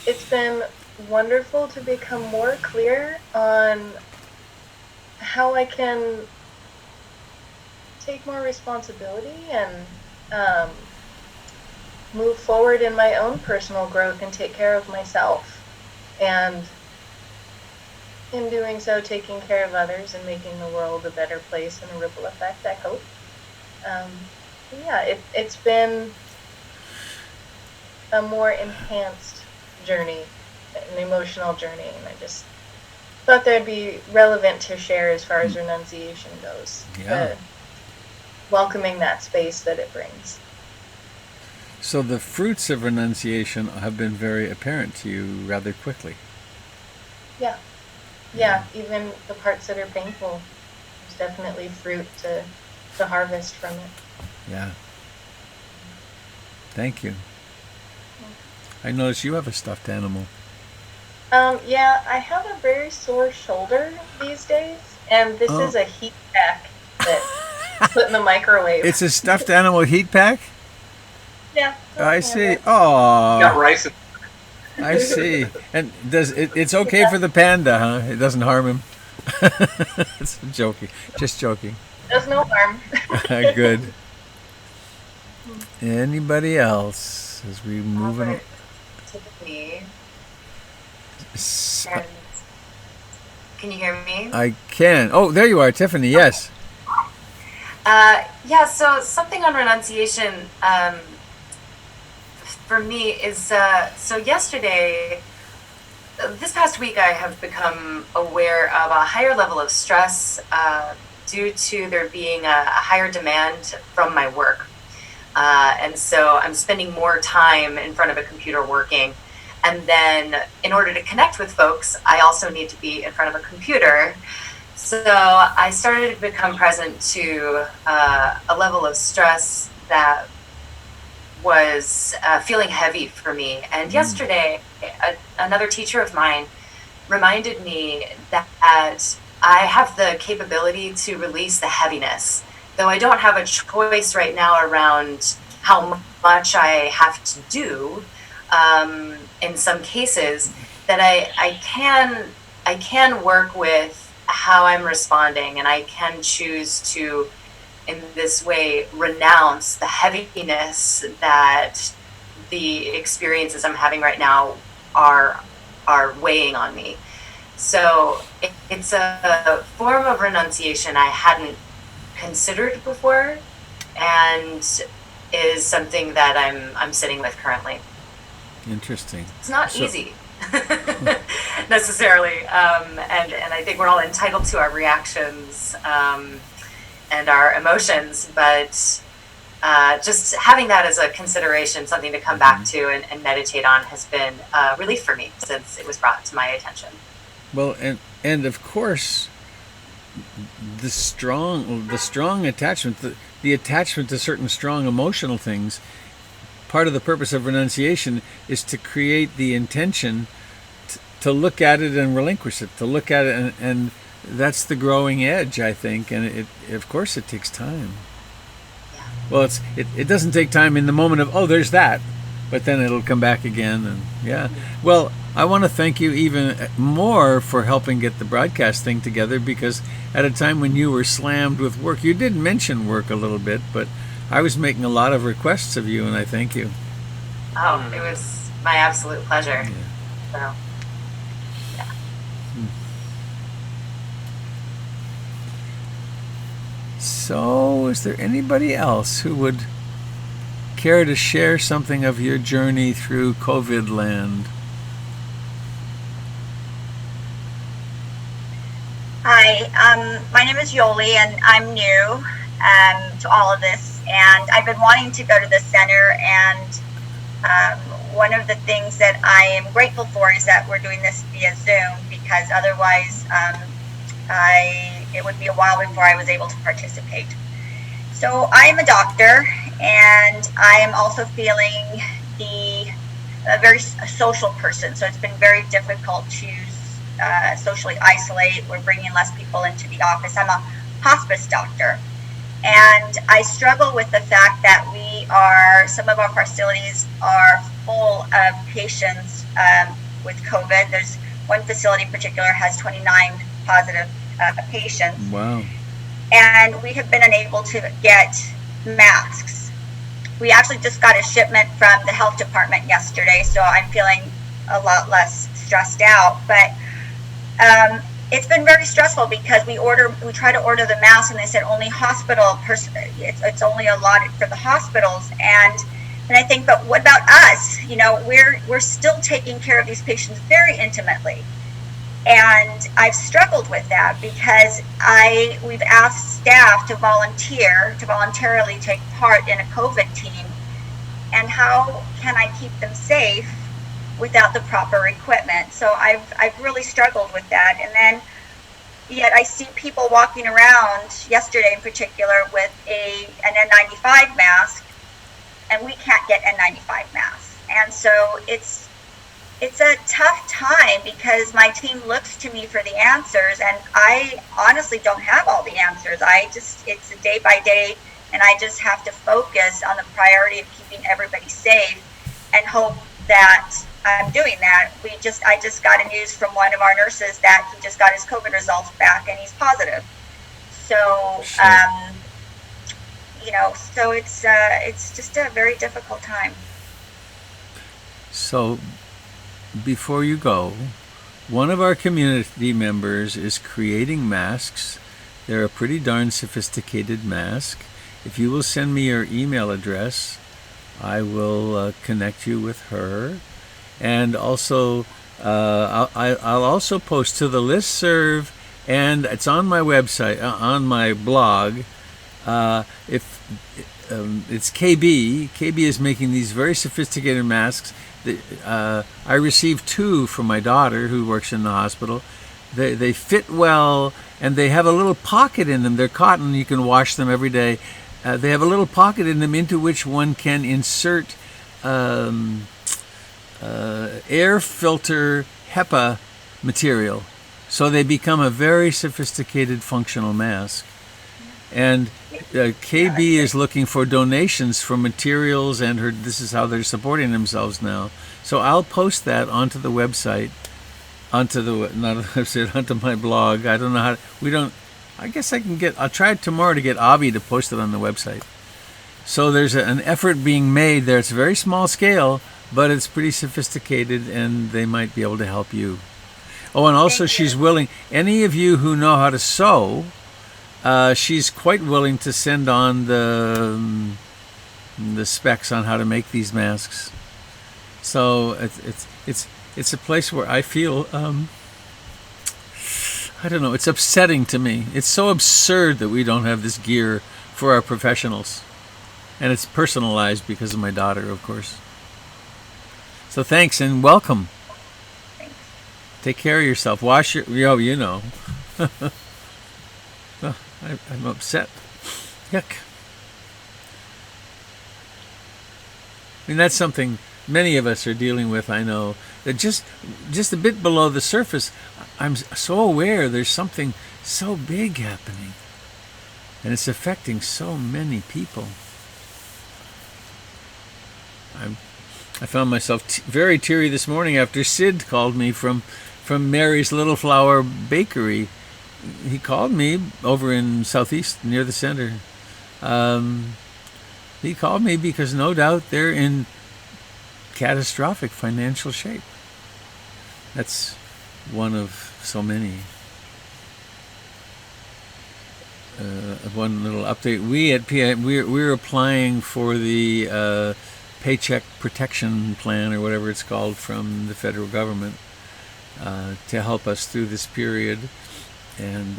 it's been wonderful to become more clear on how I can take more responsibility and move forward in my own personal growth and take care of myself. And in doing so, taking care of others and making the world a better place and a ripple effect, I hope. Yeah, it's been a more enhanced journey, an emotional journey, and I just thought that'd be relevant to share as far as renunciation goes. Yeah. Welcoming that space that it brings. So the fruits of renunciation have been very apparent to you rather quickly. Yeah. Yeah, even the parts that are painful, there's definitely fruit to harvest from it. Yeah. Thank you. I notice you have a stuffed animal. Yeah, I have a very sore shoulder these days, and this is a heat pack that put in the microwave. It's a stuffed animal heat pack? Yeah. I see. Oh. Got rice. I see. And it's okay for the panda, huh? It doesn't harm him. It's joking. Just joking. Does no harm. Good. Anybody else as we move on? Tiffany. Can you hear me? I can. Oh, there you are, Tiffany. Yes. Yeah. So something on renunciation for me is so yesterday. This past week, I have become aware of a higher level of stress due to there being a higher demand from my work. And so I'm spending more time in front of a computer working. And then in order to connect with folks, I also need to be in front of a computer. So I started to become present to a level of stress that was feeling heavy for me. And yesterday, another teacher of mine reminded me that I have the capability to release the heaviness, though I don't have a choice right now around how much I have to do. In some cases, that I can work with how I'm responding, and I can choose to, in this way, renounce the heaviness that the experiences I'm having right now are weighing on me. So it's a form of renunciation I hadn't considered before, and is something that I'm sitting with currently. Interesting. It's not easy necessarily, and I think we're all entitled to our reactions and our emotions, but just having that as a consideration, something to come back to and meditate on, has been a relief for me since it was brought to my attention. Well, and of course, the strong attachment, the attachment to certain strong emotional things. Part of the purpose of renunciation is to create the intention to look at it and relinquish it, to look at it, and that's the growing edge, I think. And it of course it takes time. Yeah. Well, it doesn't take time in the moment of, oh, there's that, but then it'll come back again. And yeah. Well, I want to thank you even more for helping get the broadcast thing together, because at a time when you were slammed with work, you did mention work a little bit, but I was making a lot of requests of you, and I thank you. Oh, it was my absolute pleasure. So, yeah. So, is there anybody else who would care to share something of your journey through COVID land? Hi, my name is Yoli, and I'm new to all of this. And I've been wanting to go to the center, and one of the things that I am grateful for is that we're doing this via Zoom, because otherwise it would be a while before I was able to participate. So I am a doctor, and I am also feeling a very social person, so it's been very difficult to socially isolate. We're bringing less people into the office. I'm a hospice doctor. And I struggle with the fact that some of our facilities are full of patients with COVID. There's one facility in particular has 29 positive patients. Wow. And we have been unable to get masks. We actually just got a shipment from the health department yesterday, so I'm feeling a lot less stressed out. But it's been very stressful, because we try to order the masks, and they said only it's only allotted for the hospitals. And I think, but what about us? We're still taking care of these patients very intimately. And I've struggled with that, because we've asked staff to voluntarily take part in a COVID team. and how can I keep them safe without the proper equipment? So I've really struggled with that. And then yet I see people walking around, yesterday in particular, with an N95 mask, and we can't get N95 masks. And so it's a tough time because my team looks to me for the answers, and I honestly don't have all the answers. It's a day by day, and I just have to focus on the priority of keeping everybody safe and hope that I'm doing that. I just got a news from one of our nurses that he just got his COVID results back and he's positive. So, so it's just a very difficult time. So, before you go, one of our community members is creating masks. They're a pretty darn sophisticated mask. If you will send me your email address, I will connect you with her. And also, I'll also post to the listserv, and it's on my website, on my blog. It's KB. KB is making these very sophisticated masks. I received 2 from my daughter who works in the hospital. They fit well, and they have a little pocket in them. They're cotton. You can wash them every day. They have a little pocket in them into which one can insert air filter HEPA material. So they become a very sophisticated functional mask. And KB is looking for donations for materials, and this is how they're supporting themselves now. So I'll post that onto the website, onto my blog. I don't know how, I guess I'll try tomorrow to get Avi to post it on the website. So there's an effort being made there. It's very small scale, but it's pretty sophisticated, and they might be able to help you. Oh, and also she's willing, any of you who know how to sew, she's quite willing to send on the specs on how to make these masks. So it's a place where I feel, I don't know, it's upsetting to me. It's so absurd that we don't have this gear for our professionals. And it's personalized because of my daughter, of course. So thanks and welcome. Thanks. Take care of yourself. Wash your, you know. Oh, I'm upset. Yuck. I mean, that's something many of us are dealing with, I know. That just a bit below the surface, I'm so aware there's something so big happening. And it's affecting so many people. I found myself very teary this morning after Sid called me from Mary's Little Flower Bakery. He called me over in Southeast near the center. He called me because no doubt they're in catastrophic financial shape. That's one of so many. One little update. We at PIMC, we're applying for the Paycheck Protection Plan, or whatever it's called, from the federal government to help us through this period. And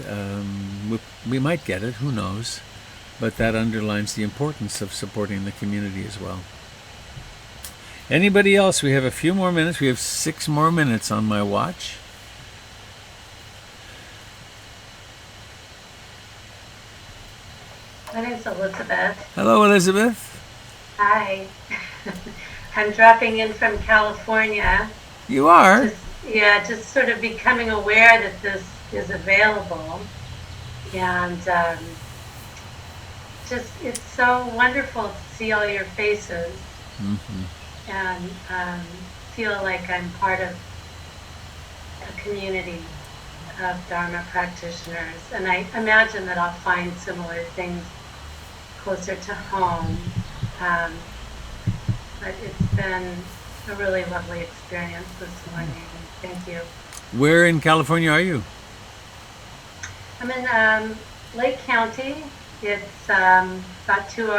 we might get it, who knows. But that underlines the importance of supporting the community as well. Anybody else? We have a few more minutes. We have 6 more minutes on my watch. My name's Elizabeth. Hello, Elizabeth. Hi. I'm dropping in from California. You are? Just sort of becoming aware that this is available. And it's so wonderful to see all your faces. Mm-hmm. And feel like I'm part of a community of Dharma practitioners. And I imagine that I'll find similar things closer to home. But it's been a really lovely experience this morning. Thank you. Where in California are you? I'm in Lake County. It's about 2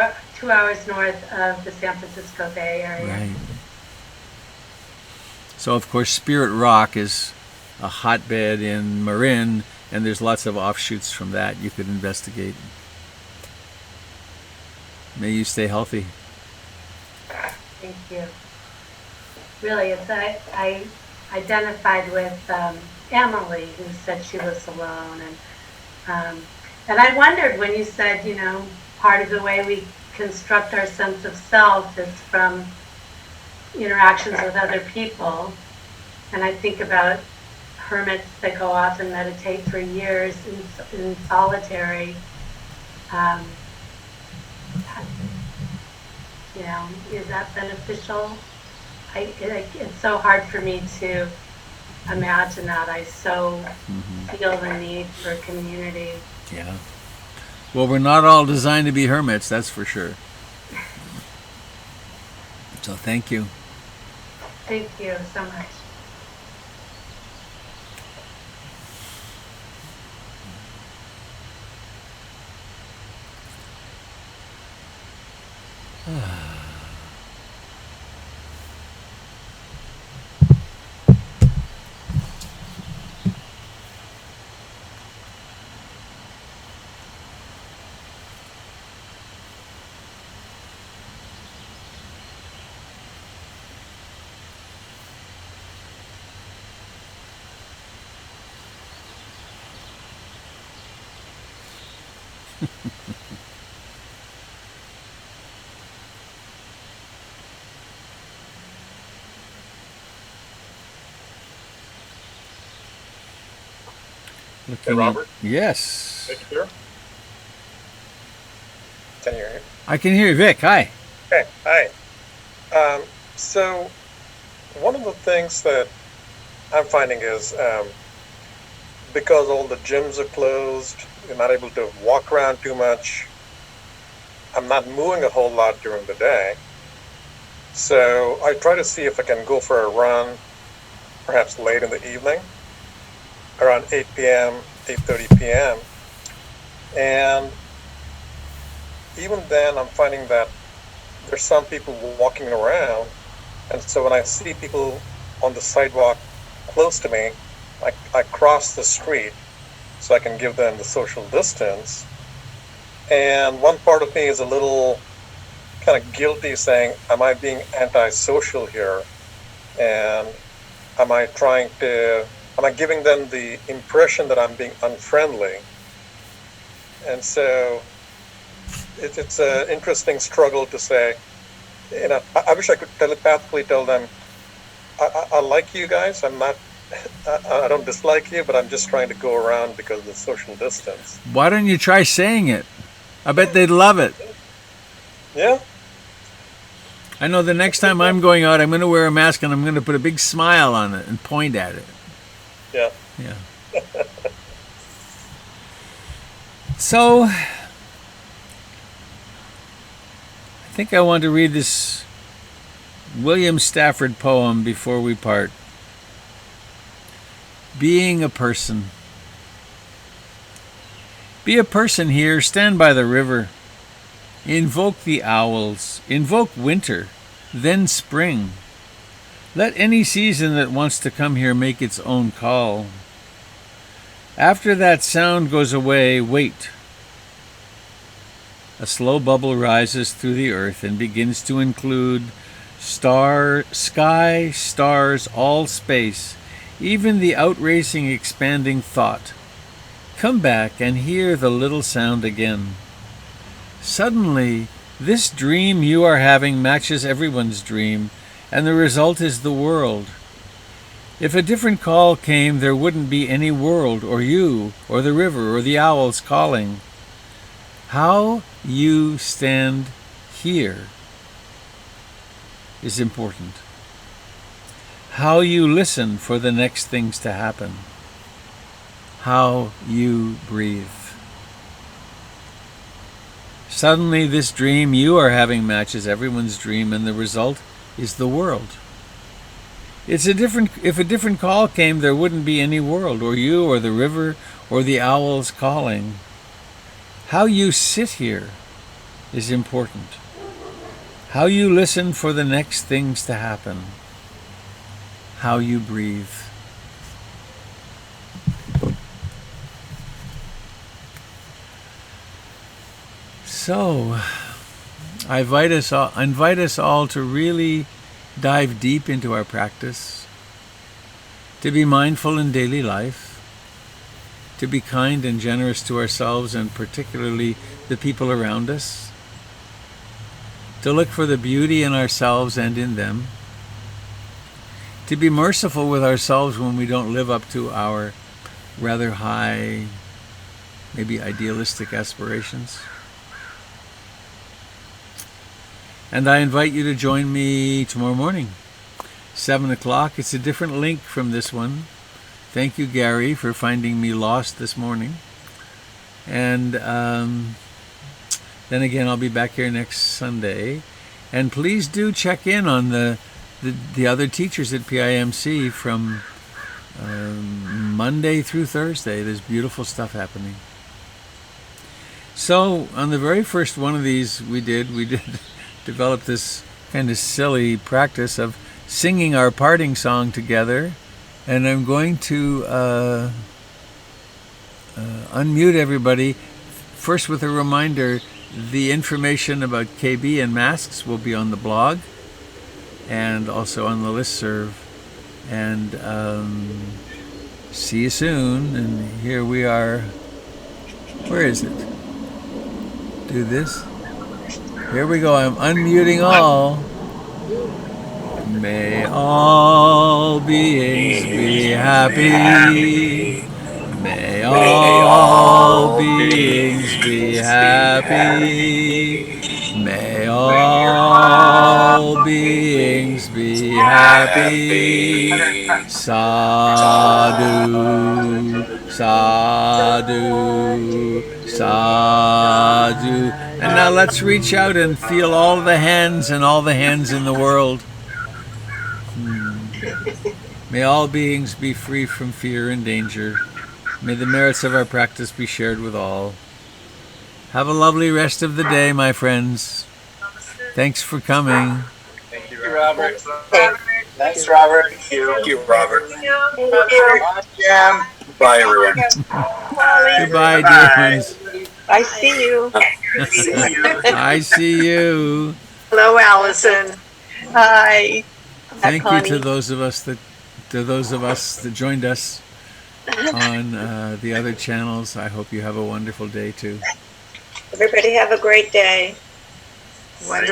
hours north of the San Francisco Bay Area. Right. So, of course, Spirit Rock is a hotbed in Marin, and there's lots of offshoots from that you could investigate. May you stay healthy. Thank you. Really, I identified with Emily, who said she was alone, and I wondered when you said, part of the way we construct our sense of self is from interactions with other people, and I think about hermits that go off and meditate for years in solitary. Is that beneficial? It's so hard for me to imagine that. I so feel the need for community. Yeah. Well, we're not all designed to be hermits, that's for sure. So thank you. Thank you so much. Hey, Robert? Yes. Vic here? Can you hear me? I can hear you, Vic. Hi. Okay, hi. So, one of the things that I'm finding is because all the gyms are closed, you're not able to walk around too much. I'm not moving a whole lot during the day. So, I try to see if I can go for a run, perhaps late in the evening, around 8 p.m., 8:30 p.m. And even then, I'm finding that there's some people walking around. And so when I see people on the sidewalk close to me, I cross the street so I can give them the social distance. And one part of me is a little kind of guilty, saying, am I being antisocial here? And am I giving them the impression that I'm being unfriendly? And so it's an interesting struggle to say, I wish I could telepathically tell them, I like you guys. I don't dislike you, but I'm just trying to go around because of the social distance. Why don't you try saying it? I bet they'd love it. Yeah. I know the next time I'm going out, I'm going to wear a mask and I'm going to put a big smile on it and point at it. Yeah. Yeah. So, I think I want to read this William Stafford poem before we part. Being a person. Be a person here, stand by the river. Invoke the owls, invoke winter, then spring. Let any season that wants to come here make its own call. After that sound goes away, wait. A slow bubble rises through the earth and begins to include sky, stars, all space, even the outracing, expanding thought. Come back and hear the little sound again. Suddenly, this dream you are having matches everyone's dream, and the result is the world. If a different call came, there wouldn't be any world, or you, or the river, or the owls calling. How you stand here is important. How you listen for the next things to happen. How you breathe. Suddenly, this dream you are having matches everyone's dream, and the result is the world. If a different call came, there wouldn't be any world, or you, or the river, or the owls calling. How you sit here is important. How you listen for the next things to happen. How you breathe. So, I invite us all to really dive deep into our practice, to be mindful in daily life, to be kind and generous to ourselves and particularly the people around us, to look for the beauty in ourselves and in them, to be merciful with ourselves when we don't live up to our rather high, maybe idealistic aspirations. And I invite you to join me tomorrow morning, 7 o'clock. It's a different link from this one. Thank you, Gary, for finding me lost this morning. And then again, I'll be back here next Sunday. And please do check in on the other teachers at PIMC from Monday through Thursday. There's beautiful stuff happening. So on the very first one of these we did develop this kind of silly practice of singing our parting song together. And I'm going to unmute everybody. First with a reminder, the information about KB and masks will be on the blog and also on the listserv. And see you soon. And here we are. Where is it? Do this. Here we go. I'm unmuting all. May all beings be happy. May all beings be happy. May all beings be happy. Sadhu, sadhu, sadhu. And now let's reach out and feel all the hands and all the hands in the world. May all beings be free from fear and danger. May the merits of our practice be shared with all. Have a lovely rest of the day, my friends. Thanks for coming. Thank you, Robert. Thanks, Robert. Thank you, Robert. Jam. Bye, everyone. Goodbye, dear friends. I see you. I see you. Hello, Allison. Hi. Thank you to those of us that joined us on the other channels. I hope you have a wonderful day too. Everybody have a great day. Wonderful.